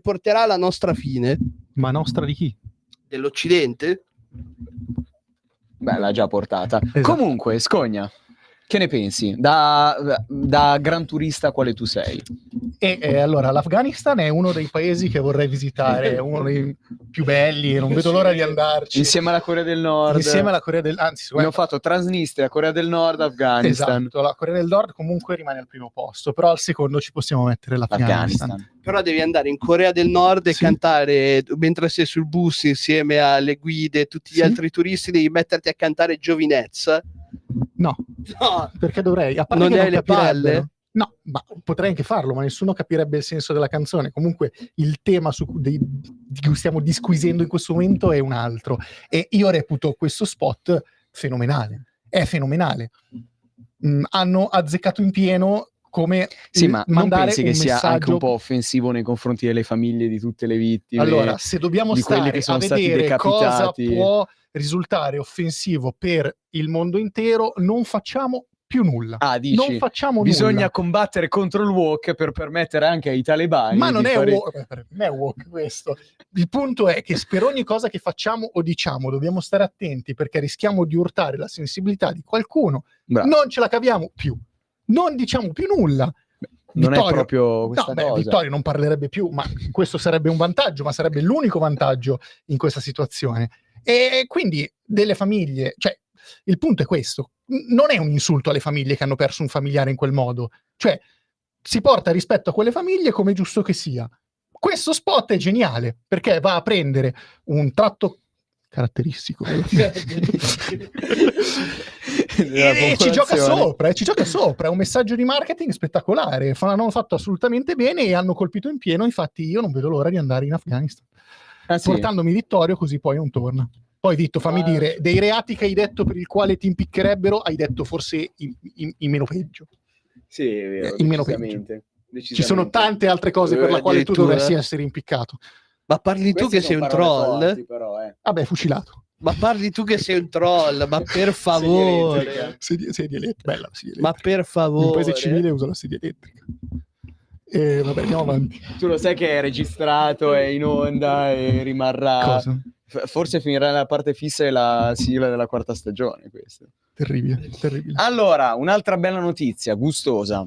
porterà alla nostra fine. Ma nostra di chi? Dell'Occidente? Beh, l'ha già portata. Esatto. Comunque, Scogna, che ne pensi? Da gran turista quale tu sei? Allora, l'Afghanistan è uno dei paesi che vorrei visitare, è uno dei più belli, non vedo l'ora di andarci. Insieme alla Corea del Nord. Insieme alla Corea del Nord, anzi, abbiamo fatto Transnistria, Corea del Nord, Afghanistan. Esatto, la Corea del Nord comunque rimane al primo posto, però al secondo ci possiamo mettere l'Afghanistan. Però devi andare in Corea del Nord e cantare, mentre sei sul bus insieme alle guide e tutti gli altri turisti, devi metterti a cantare Giovinezza. No, perché dovrei? A parte non che hai le palle? No, ma potrei anche farlo, ma nessuno capirebbe il senso della canzone. Comunque il tema di cui stiamo disquisendo in questo momento è un altro. E io reputo questo spot fenomenale. È fenomenale. Hanno azzeccato in pieno come ma non pensi che sia anche un po' offensivo nei confronti delle famiglie di tutte le vittime? Allora, se dobbiamo stare a vedere cosa può risultare offensivo per il mondo intero, non facciamo più nulla. Dici, non facciamo bisogna nulla. Combattere contro il woke per permettere anche ai talebani. Ma non è woke questo. Il punto è che per ogni cosa che facciamo o diciamo dobbiamo stare attenti, perché rischiamo di urtare la sensibilità di qualcuno. Bravo. Non ce la caviamo più. Non diciamo più nulla. Non è proprio questa cosa. Vittorio non parlerebbe più, ma questo sarebbe un vantaggio, ma sarebbe l'unico vantaggio in questa situazione. E quindi delle famiglie, cioè il punto è questo, non è un insulto alle famiglie che hanno perso un familiare in quel modo, cioè si porta rispetto a quelle famiglie come è giusto che sia. Questo spot è geniale perché va a prendere un tratto caratteristico e ci gioca sopra, è un messaggio di marketing spettacolare, hanno fatto assolutamente bene e hanno colpito in pieno. Infatti io non vedo l'ora di andare in Afghanistan, portandomi Vittorio, così poi non torna. Poi Vitto, fammi dire, dei reati che hai detto per il quale ti impiccherebbero, hai detto forse in meno peggio. Sì, è vero, in meno peggio. Ci sono tante altre cose per le quali tu dovresti essere impiccato. Ma parli tu che sei un troll? Forti, però, Vabbè, fucilato. Ma parli tu che sei un troll, ma per favore. Sedia elettrica, bella la sedia elettrica. Ma per favore. In un paese civile usa la sedia elettrica. Vabbè, andiamo avanti. Tu lo sai che è registrato, è in onda e rimarrà... Cosa? Forse finirà nella parte fissa della sigla della 4ª stagione, questo. Terribile, terribile. Allora, un'altra bella notizia, gustosa.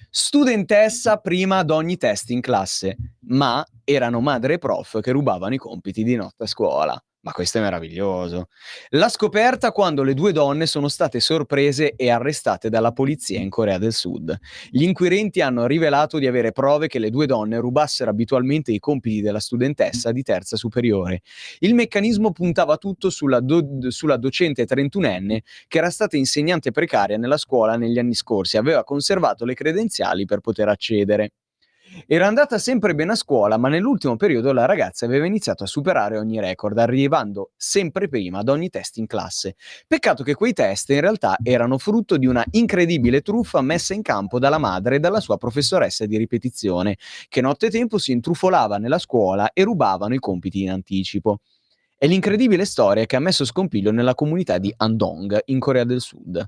Studentessa prima ad ogni test in classe, ma erano madre e prof che rubavano i compiti di notte a scuola. Ma questo è meraviglioso. La scoperta quando le due donne sono state sorprese e arrestate dalla polizia in Corea del Sud. Gli inquirenti hanno rivelato di avere prove che le due donne rubassero abitualmente i compiti della studentessa di terza superiore. Il meccanismo puntava tutto sulla docente 31enne che era stata insegnante precaria nella scuola negli anni scorsi e aveva conservato le credenziali per poter accedere. Era andata sempre bene a scuola, ma nell'ultimo periodo la ragazza aveva iniziato a superare ogni record, arrivando sempre prima ad ogni test in classe. Peccato che quei test in realtà erano frutto di una incredibile truffa messa in campo dalla madre e dalla sua professoressa di ripetizione, che nottetempo si intrufolava nella scuola e rubavano i compiti in anticipo. È l'incredibile storia che ha messo scompiglio nella comunità di Andong, in Corea del Sud.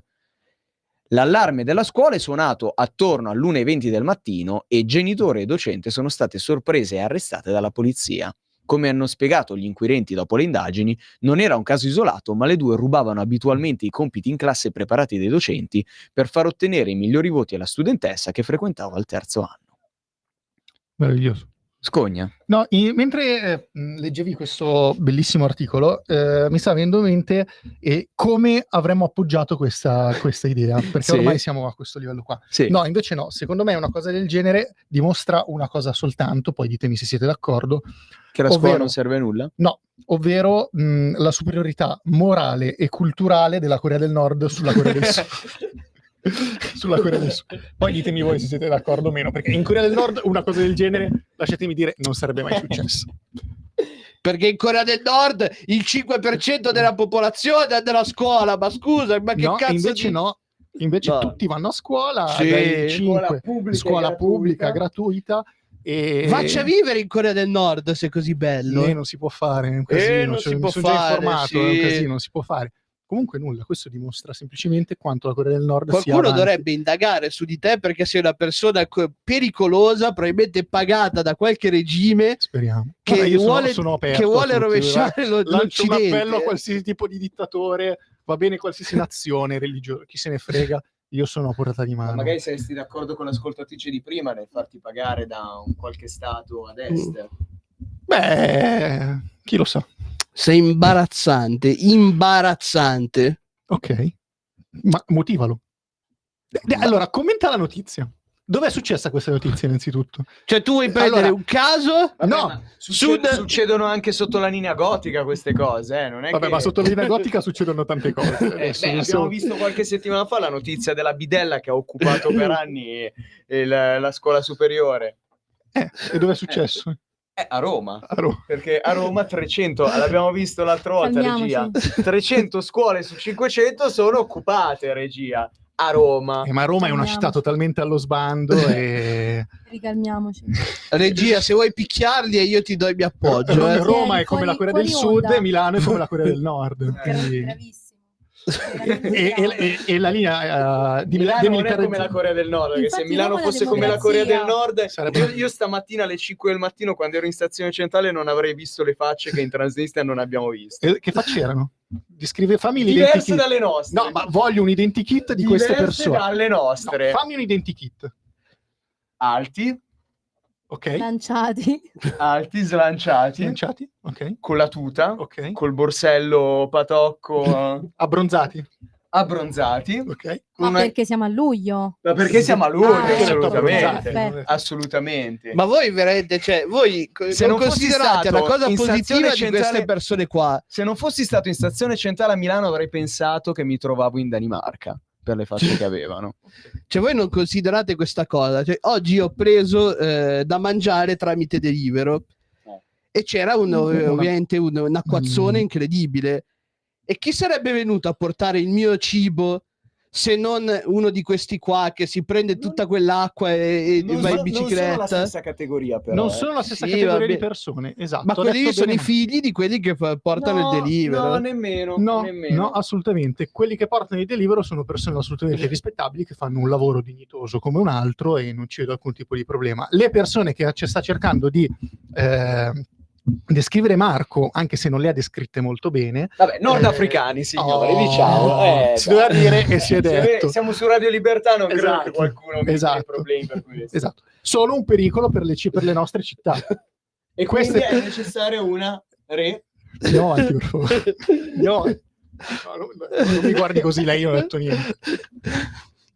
L'allarme della scuola è suonato attorno all'1:20 del mattino e genitore e docente sono state sorprese e arrestate dalla polizia. Come hanno spiegato gli inquirenti dopo le indagini, non era un caso isolato, ma le due rubavano abitualmente i compiti in classe preparati dai docenti per far ottenere i migliori voti alla studentessa che frequentava il terzo anno. Meraviglioso. Scogna. No, mentre leggevi questo bellissimo articolo, mi sta venendo in mente come avremmo appoggiato questa idea, perché Sì. ormai siamo a questo livello qua. Sì. No, invece no, secondo me una cosa del genere dimostra una cosa soltanto, poi ditemi se siete d'accordo. Che la scuola ovvero- non serve a nulla? No, ovvero la superiorità morale e culturale della Corea del Nord sulla Corea del Sud. Sulla Corea del Sud. Poi ditemi voi se siete d'accordo o meno, perché in Corea del Nord una cosa del genere, lasciatemi dire, non sarebbe mai successo. Perché in Corea del Nord il 5% della popolazione è della scuola, ma scusa, ma che No, cazzo invece di... no. Invece No. tutti vanno a scuola, Sì. dai 5, Scuola pubblica e gratuita. E Faccia vivere in Corea del Nord se è così bello. non si può fare, è un casino, non si mi può sono già fare, informato, è sì. un casino, non si può fare. Comunque nulla, questo dimostra semplicemente quanto la Corea del Nord sia Qualcuno avanti. dovrebbe indagare su di te perché sei una persona pericolosa, probabilmente pagata da qualche regime Speriamo. che Guarda, io vuole, sono aperto che a vuole tutti, rovesciare lancio un l'Occidente. appello a qualsiasi tipo di dittatore, va bene qualsiasi nazione religiosa, chi se ne frega, io sono a portata di mano. Magari saresti d'accordo con l'ascoltatrice di prima nel farti pagare da un qualche stato ad est. Beh, chi lo sa. Sei imbarazzante. Ok, ma motivalo. Allora, commenta la notizia. Dov'è successa questa notizia innanzitutto? Cioè tu vuoi prendere Allora, un caso? No, Succedono anche sotto la linea gotica queste cose, non è vabbè, che... ma sotto la linea gotica succedono tante cose. Abbiamo visto qualche settimana fa la notizia della bidella che ha occupato per anni la scuola superiore. E dove è successo? A Roma. A Roma. Perché a Roma 300, l'abbiamo visto l'altra volta, regia, 300 scuole su 500 sono occupate, regia, a Roma. Ma Roma è una città totalmente allo sbando e... Ricalmiamoci. Regia, se vuoi picchiarli io ti do il mio appoggio. Roma è come la Corea del fuori Sud onda. e Milano è come la Corea del Nord. Quindi... e la linea di Milano non è demilitarizzazione- come la Corea del Nord, perché se Infatti Milano Roma è la fosse come la Corea del democrazia. Nord, Sarebbe- io stamattina alle 5 del mattino quando ero in stazione centrale non avrei visto le facce che in Transnistria non abbiamo visto. Che facce erano? Fammi Diverse l'identikit. dalle nostre. No, ma voglio un identikit di queste Diverse persone. dalle nostre. No, fammi un identikit. Alti, Ok. Lanciati. alti, slanciati, Lanciati? Ok. con la tuta, Ok. col borsello patocco, Abbronzati? abbronzati. Ok. Ma Con una- perché siamo a luglio? Ma perché siamo a luglio, Ah, assolutamente. perfetto. Assolutamente. Ma voi veramente, cioè, voi Se non fossi considerate stato la cosa in positiva stazione di queste centrale- persone qua. Se non fossi stato in stazione centrale a Milano avrei pensato che mi trovavo in Danimarca per le facce che avevano. Cioè voi non considerate questa cosa. Cioè, oggi ho preso da mangiare tramite Deliveroo e c'era ovviamente un acquazzone incredibile. E chi sarebbe venuto a portare il mio cibo se non uno di questi qua che si prende tutta quell'acqua e va in Non sono la bicicletta? stessa categoria però. Non sono la stessa Sì, categoria vabbè. di persone, esatto. Ma ho quelli detto lì sono bene i figli di quelli che portano il Deliveroo. No, nemmeno. No, nemmeno. no, assolutamente. Quelli che portano il Deliveroo sono persone assolutamente rispettabili che fanno un lavoro dignitoso come un altro e non ci vedo alcun tipo di problema. Le persone che sta cercando di descrivere Marco, anche se non le ha descritte molto bene. Vabbè, nordafricani, signori, Oh, diciamo. si doveva dire e si è Se- detto. Siamo su Radio Libertà, non credo Esatto. che qualcuno mi Esatto. abbia problemi per questo. Esatto. Sono un pericolo per le nostre città. E Queste- quindi è necessario una Andiamo avanti, per favore. Andiamo avanti. No, non mi guardi così, lei non ha detto niente.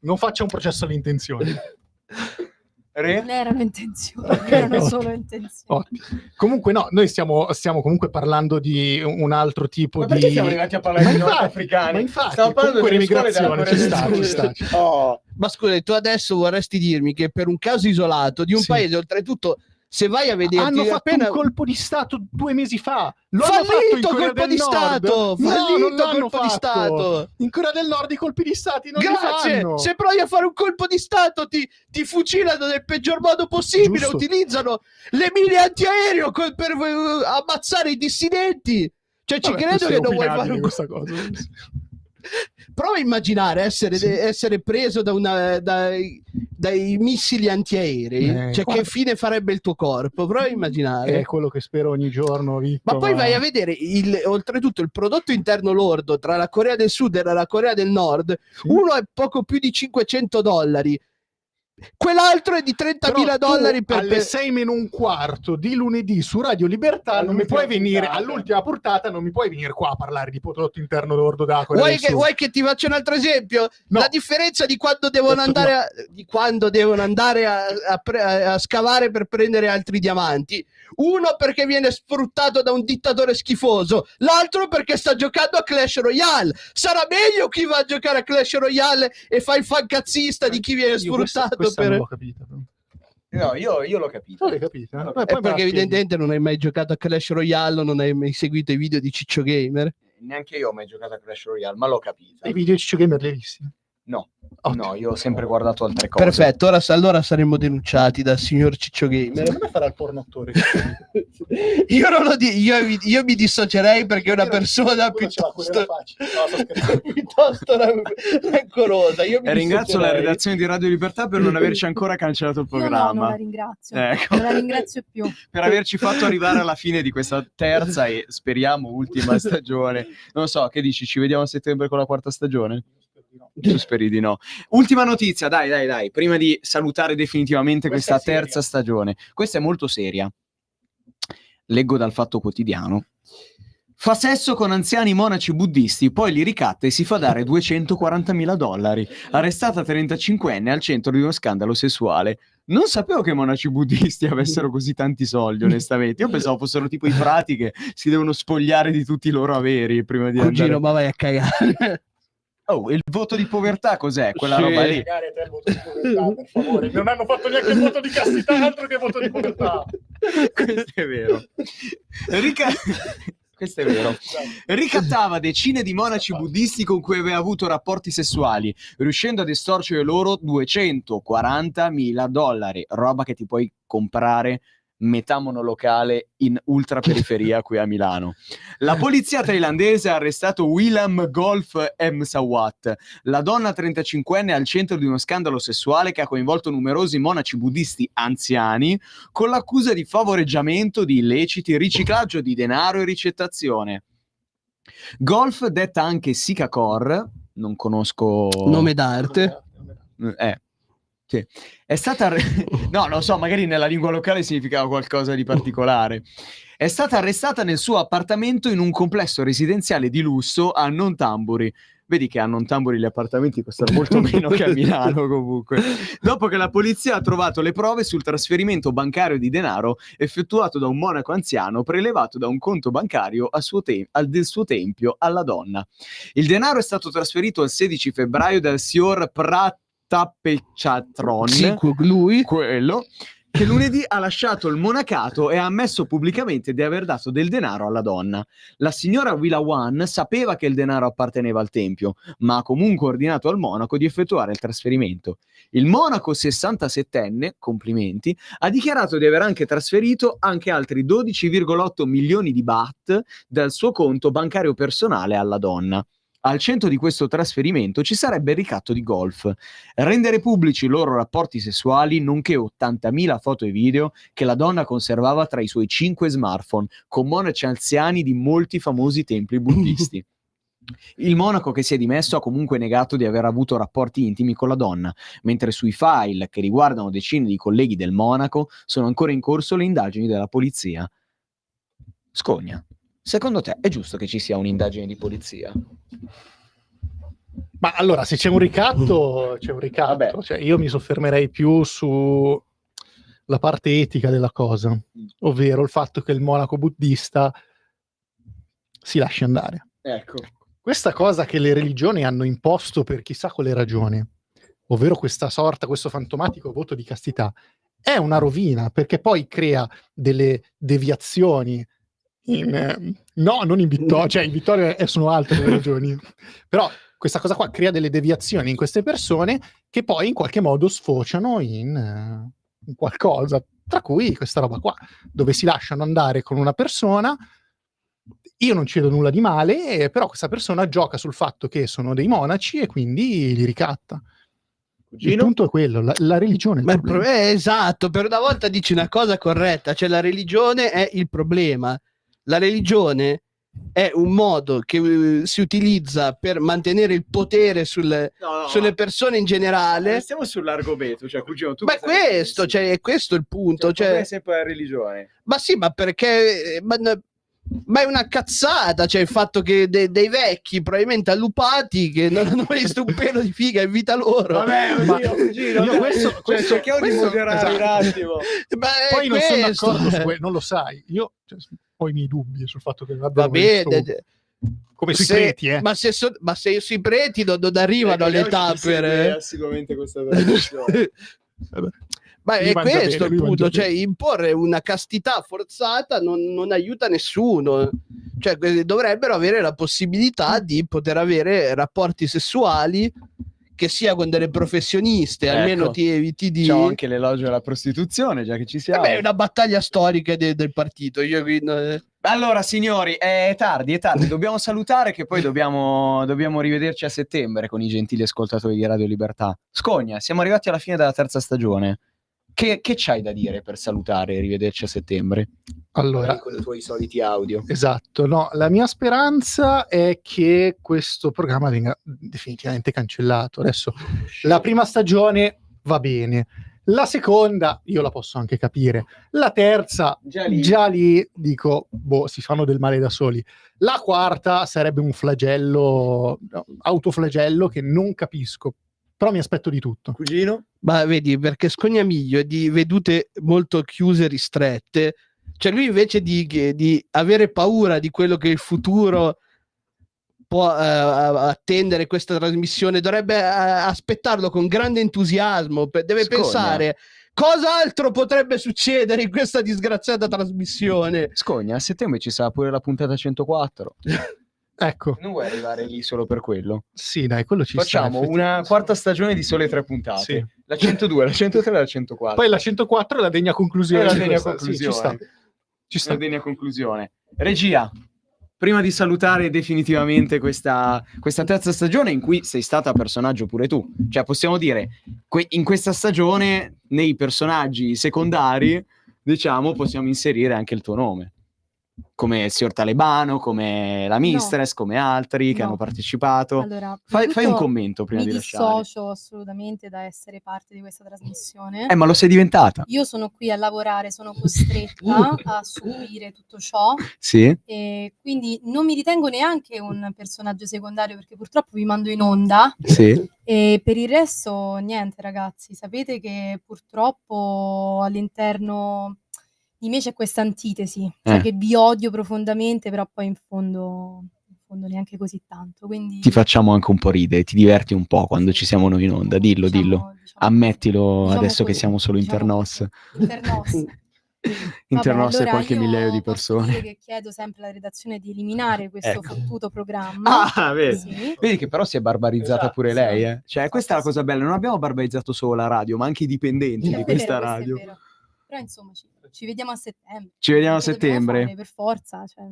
Non faccia un processo alle intenzioni. Non erano intenzioni, erano solo intenzioni. Ottimo. Comunque no, noi stiamo comunque parlando di un altro tipo Ma di... perché siamo arrivati a parlare di nordafricani? Ma infatti, stiamo parlando comunque delle scuole l'immigrazione della ci Corea sta, del ci Sud. sta. Oh. Ma scusa, tu adesso vorresti dirmi che per un caso isolato di un paese, oltretutto, se vai a vedere... Hanno fatto un colpo di stato 2 mesi fa. Lo hanno Fallito fatto in Corea colpo del di Nord. Stato! No, Fallito non l'hanno colpo di fatto. Stato! In Corea del Nord i colpi di stati non li Grazie! fanno. Se provi a fare un colpo di Stato ti fucilano nel peggior modo possibile, Giusto. utilizzano le mine antiaereo per ammazzare i dissidenti. Cioè ci Vabbè, credo questo è che non vuoi opinabile, fare un questa cosa. Prova a immaginare essere preso dai missili antiaerei, cioè che fine farebbe il tuo corpo? Prova a immaginare. È quello che spero ogni giorno, Vitto, Ma poi vai a vedere oltretutto il prodotto interno lordo tra la Corea del Sud e la Corea del Nord, uno è poco più di $500. Quell'altro è di $30.000 per alle 6 meno un quarto di lunedì su Radio Libertà non mi puoi venire all'ultima puntata, non mi puoi venire qua a parlare di prodotto interno lordo da Corea del Sud. Vuoi che ti faccia un altro esempio? No. La differenza di quando devono andare a scavare per prendere altri diamanti. Uno perché viene sfruttato da un dittatore schifoso, l'altro perché sta giocando a Clash Royale. Sarà meglio chi va a giocare a Clash Royale e fa il fancazzista di chi viene sfruttato Questa per... non l'ho capita. No, io l'ho capito. L'hai capito? L'ho Poi perché evidentemente non hai mai giocato a Clash Royale, non hai mai seguito i video di Ciccio Gamer. Neanche io ho mai giocato a Clash Royale, ma l'ho capito. I video di Ciccio Gamer li hai visti? No, no, io ho sempre guardato altre cose. Perfetto, allora saremo denunciati dal signor Ciccio Gamer. Secondo me farà il porno attore. Io non lo dico, io mi dissocierei perché è una persona piuttosto rancorosa. Io mi Ringrazio la dissocierei. redazione di Radio Libertà per non averci ancora cancellato il Io no, programma. non la ringrazio. Ecco. Non la ringrazio più. Per averci fatto arrivare alla fine di questa terza e speriamo ultima stagione. Non so, che dici? Ci vediamo a settembre con la quarta stagione? Tu speri di no. Ultima notizia, dai, prima di salutare definitivamente questa terza stagione. Questa è molto seria. Leggo dal Fatto Quotidiano. Fa sesso con anziani monaci buddisti, poi li ricatta e si fa dare $240.000. Arrestata 35enne al centro di uno scandalo sessuale. Non sapevo che i monaci buddisti avessero così tanti soldi, onestamente. Io pensavo fossero tipo i frati che si devono spogliare di tutti i loro averi prima di Cugino, andare... ma vai a cagare. Oh, il voto di povertà cos'è? Quella roba lì. Te il voto di povertà, per favore. Non hanno fatto neanche il voto di castità, altro che voto di povertà. Questo è vero. Questo è vero. Ricattava decine di monaci buddisti con cui aveva avuto rapporti sessuali, riuscendo ad estorcere loro $240.000, roba che ti puoi comprare metà monolocale in ultraperiferia qui a Milano. La polizia thailandese ha arrestato William Golf Msawat, la donna 35enne al centro di uno scandalo sessuale che ha coinvolto numerosi monaci buddisti anziani con l'accusa di favoreggiamento di illeciti, riciclaggio di denaro e ricettazione. Golf, detta anche Sikakor, non conosco... Nome d'arte. Sì. È stata no, non so, magari nella lingua locale significava qualcosa di particolare. È stata arrestata nel suo appartamento in un complesso residenziale di lusso a Nontamburi. Vedi che a Nontamburi gli appartamenti costano molto meno che a Milano comunque. Dopo che la polizia ha trovato le prove sul trasferimento bancario di denaro effettuato da un monaco anziano prelevato da un conto bancario del suo tempio alla donna. Il denaro è stato trasferito il 16 febbraio dal signor Pratapechatron, Sì, lui. quello che lunedì ha lasciato il monacato e ha ammesso pubblicamente di aver dato del denaro alla donna. La signora Wilawan sapeva che il denaro apparteneva al tempio, ma ha comunque ordinato al monaco di effettuare il trasferimento. Il monaco 67enne, complimenti, ha dichiarato di aver anche trasferito anche altri 12,8 milioni di baht dal suo conto bancario personale alla donna. Al centro di questo trasferimento ci sarebbe il ricatto di Golf. Rendere pubblici i loro rapporti sessuali, nonché 80.000 foto e video che la donna conservava tra i suoi 5 smartphone, con monaci anziani di molti famosi templi buddisti. Il monaco che si è dimesso ha comunque negato di aver avuto rapporti intimi con la donna, mentre sui file che riguardano decine di colleghi del monaco sono ancora in corso le indagini della polizia. Scogna. secondo te è giusto che ci sia un'indagine di polizia? Ma allora, se c'è un ricatto, c'è un ricatto. Vabbè. Cioè, io mi soffermerei più su la parte etica della cosa, ovvero il fatto che il monaco buddista si lasci andare. Ecco. Questa cosa che le religioni hanno imposto per chissà quale ragione, ovvero questo fantomatico voto di castità, è una rovina, perché poi crea delle deviazioni non in Vittoria, cioè in Vittoria sono altre le religioni, però questa cosa qua crea delle deviazioni in queste persone che poi in qualche modo sfociano in qualcosa, tra cui questa roba qua, dove si lasciano andare con una persona. Io non ci vedo nulla di male, però questa persona gioca sul fatto che sono dei monaci e quindi li ricatta. Il punto è quello, la religione è il problema. Esatto, per una volta dici una cosa corretta, cioè la religione è il problema. La religione è un modo che si utilizza per mantenere il potere sulle persone in generale. Stiamo sull'argomento, cioè cugino, tu ma questo, cioè, è questo il punto. Cioè, è sempre la religione. Ma sì, ma perché... Ma è una cazzata, cioè il fatto che dei vecchi probabilmente allupati che non hanno visto un pelo di figa in vita loro. Vabbè, questo cerchiamo di moderare un attimo. Poi non sono d'accordo su quello, non lo sai. Io ho i miei dubbi sul fatto che abbiano come sui preti, ma se sui preti non arrivano alle tappe. Sicuramente questa trasmissione. Ma è questo il punto, cioè imporre una castità forzata non aiuta nessuno, cioè dovrebbero avere la possibilità di poter avere rapporti sessuali che sia con delle professioniste, almeno ti eviti di... C'ho anche l'elogio alla prostituzione, già che ci siamo. È una battaglia storica del partito. Allora signori, è tardi, dobbiamo salutare che poi dobbiamo rivederci a settembre con i gentili ascoltatori di Radio Libertà. Scogna, siamo arrivati alla fine della terza stagione. Che c'hai da dire per salutare e rivederci a settembre? Allora, con i tuoi soliti audio. Esatto, no, la mia speranza è che questo programma venga definitivamente cancellato. Adesso la prima stagione va bene, la seconda io la posso anche capire, la terza già lì dico, si fanno del male da soli. La quarta sarebbe un flagello, autoflagello che non capisco. Però mi aspetto di tutto. Cugino? Ma vedi, perché Scognamiglio è di vedute molto chiuse e ristrette, cioè lui invece di avere paura di quello che il futuro può attendere questa trasmissione, dovrebbe aspettarlo con grande entusiasmo, deve pensare cosa altro potrebbe succedere in questa disgraziata trasmissione. Scogna, a settembre ci sarà pure la puntata 104. Ecco. Non vuoi arrivare lì solo per quello? Sì, dai, quello ci Facciamo una quarta stagione di sole 3 puntate. Sì. La 102, la 103 e la 104. Poi la 104 è la degna conclusione. Sì, ci sta. La degna conclusione. Regia, prima di salutare definitivamente questa terza stagione in cui sei stata personaggio pure tu. Cioè possiamo dire, in questa stagione, nei personaggi secondari, diciamo, possiamo inserire anche il tuo nome. Come il signor Talebano, come la Mistress, come altri che hanno partecipato. Allora, fai un commento prima di lasciare. Mi dissocio assolutamente da essere parte di questa trasmissione. Ma lo sei diventata. Io sono qui a lavorare, sono costretta a subire tutto ciò. Sì. E quindi non mi ritengo neanche un personaggio secondario perché purtroppo vi mando in onda. Sì. E per il resto niente, ragazzi. Sapete che purtroppo all'interno di me c'è questa antitesi, cioè che vi odio profondamente, però poi in fondo neanche così tanto. Quindi ti facciamo anche un po' ridere, ti diverti un po' quando ci siamo noi in onda, dillo. Ammettilo adesso che siamo solo internos. Internos e qualche migliaio di persone. Che chiedo sempre alla redazione di eliminare questo fottuto programma. Vedi. Sì. Vedi che però si è barbarizzata pure lei, Cioè questa è la cosa bella, non abbiamo barbarizzato solo la radio, ma anche i dipendenti di questa radio. Però insomma ci vediamo a settembre. Ci vediamo a settembre. Fare, per forza. Cioè...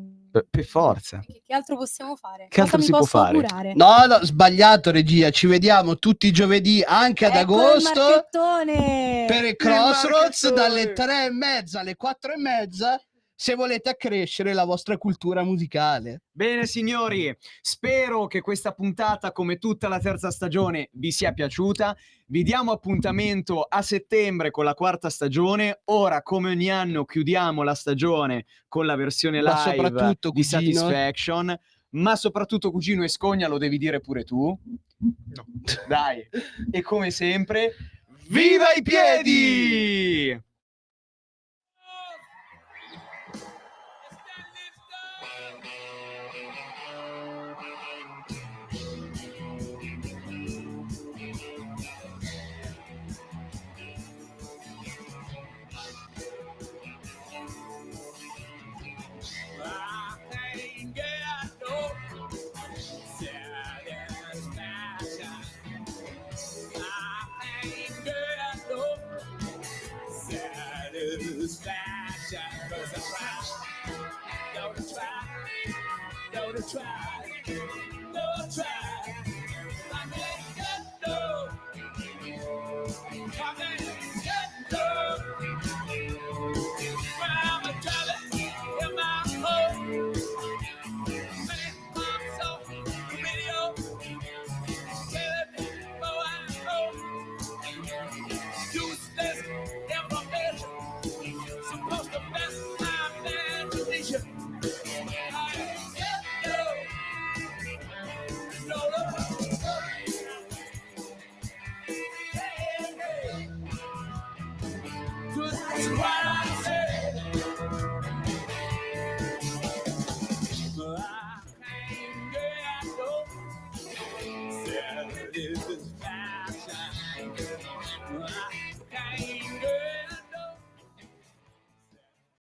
Per forza. Che altro possiamo fare? Che Cosa altro si mi può posso fare? augurare? No, sbagliato regia, ci vediamo tutti i giovedì anche ad agosto il per il Crossroads dalle 3:30 alle 4:30 se volete accrescere la vostra cultura musicale. Bene signori, spero che questa puntata, come tutta la terza stagione, vi sia piaciuta. Vi diamo appuntamento a settembre con la quarta stagione. Ora, come ogni anno, chiudiamo la stagione con la versione Ma live soprattutto, di cugino, Satisfaction. Ma soprattutto, cugino e Scogna, lo devi dire pure tu. No. Dai, e come sempre, viva i piedi! What I say.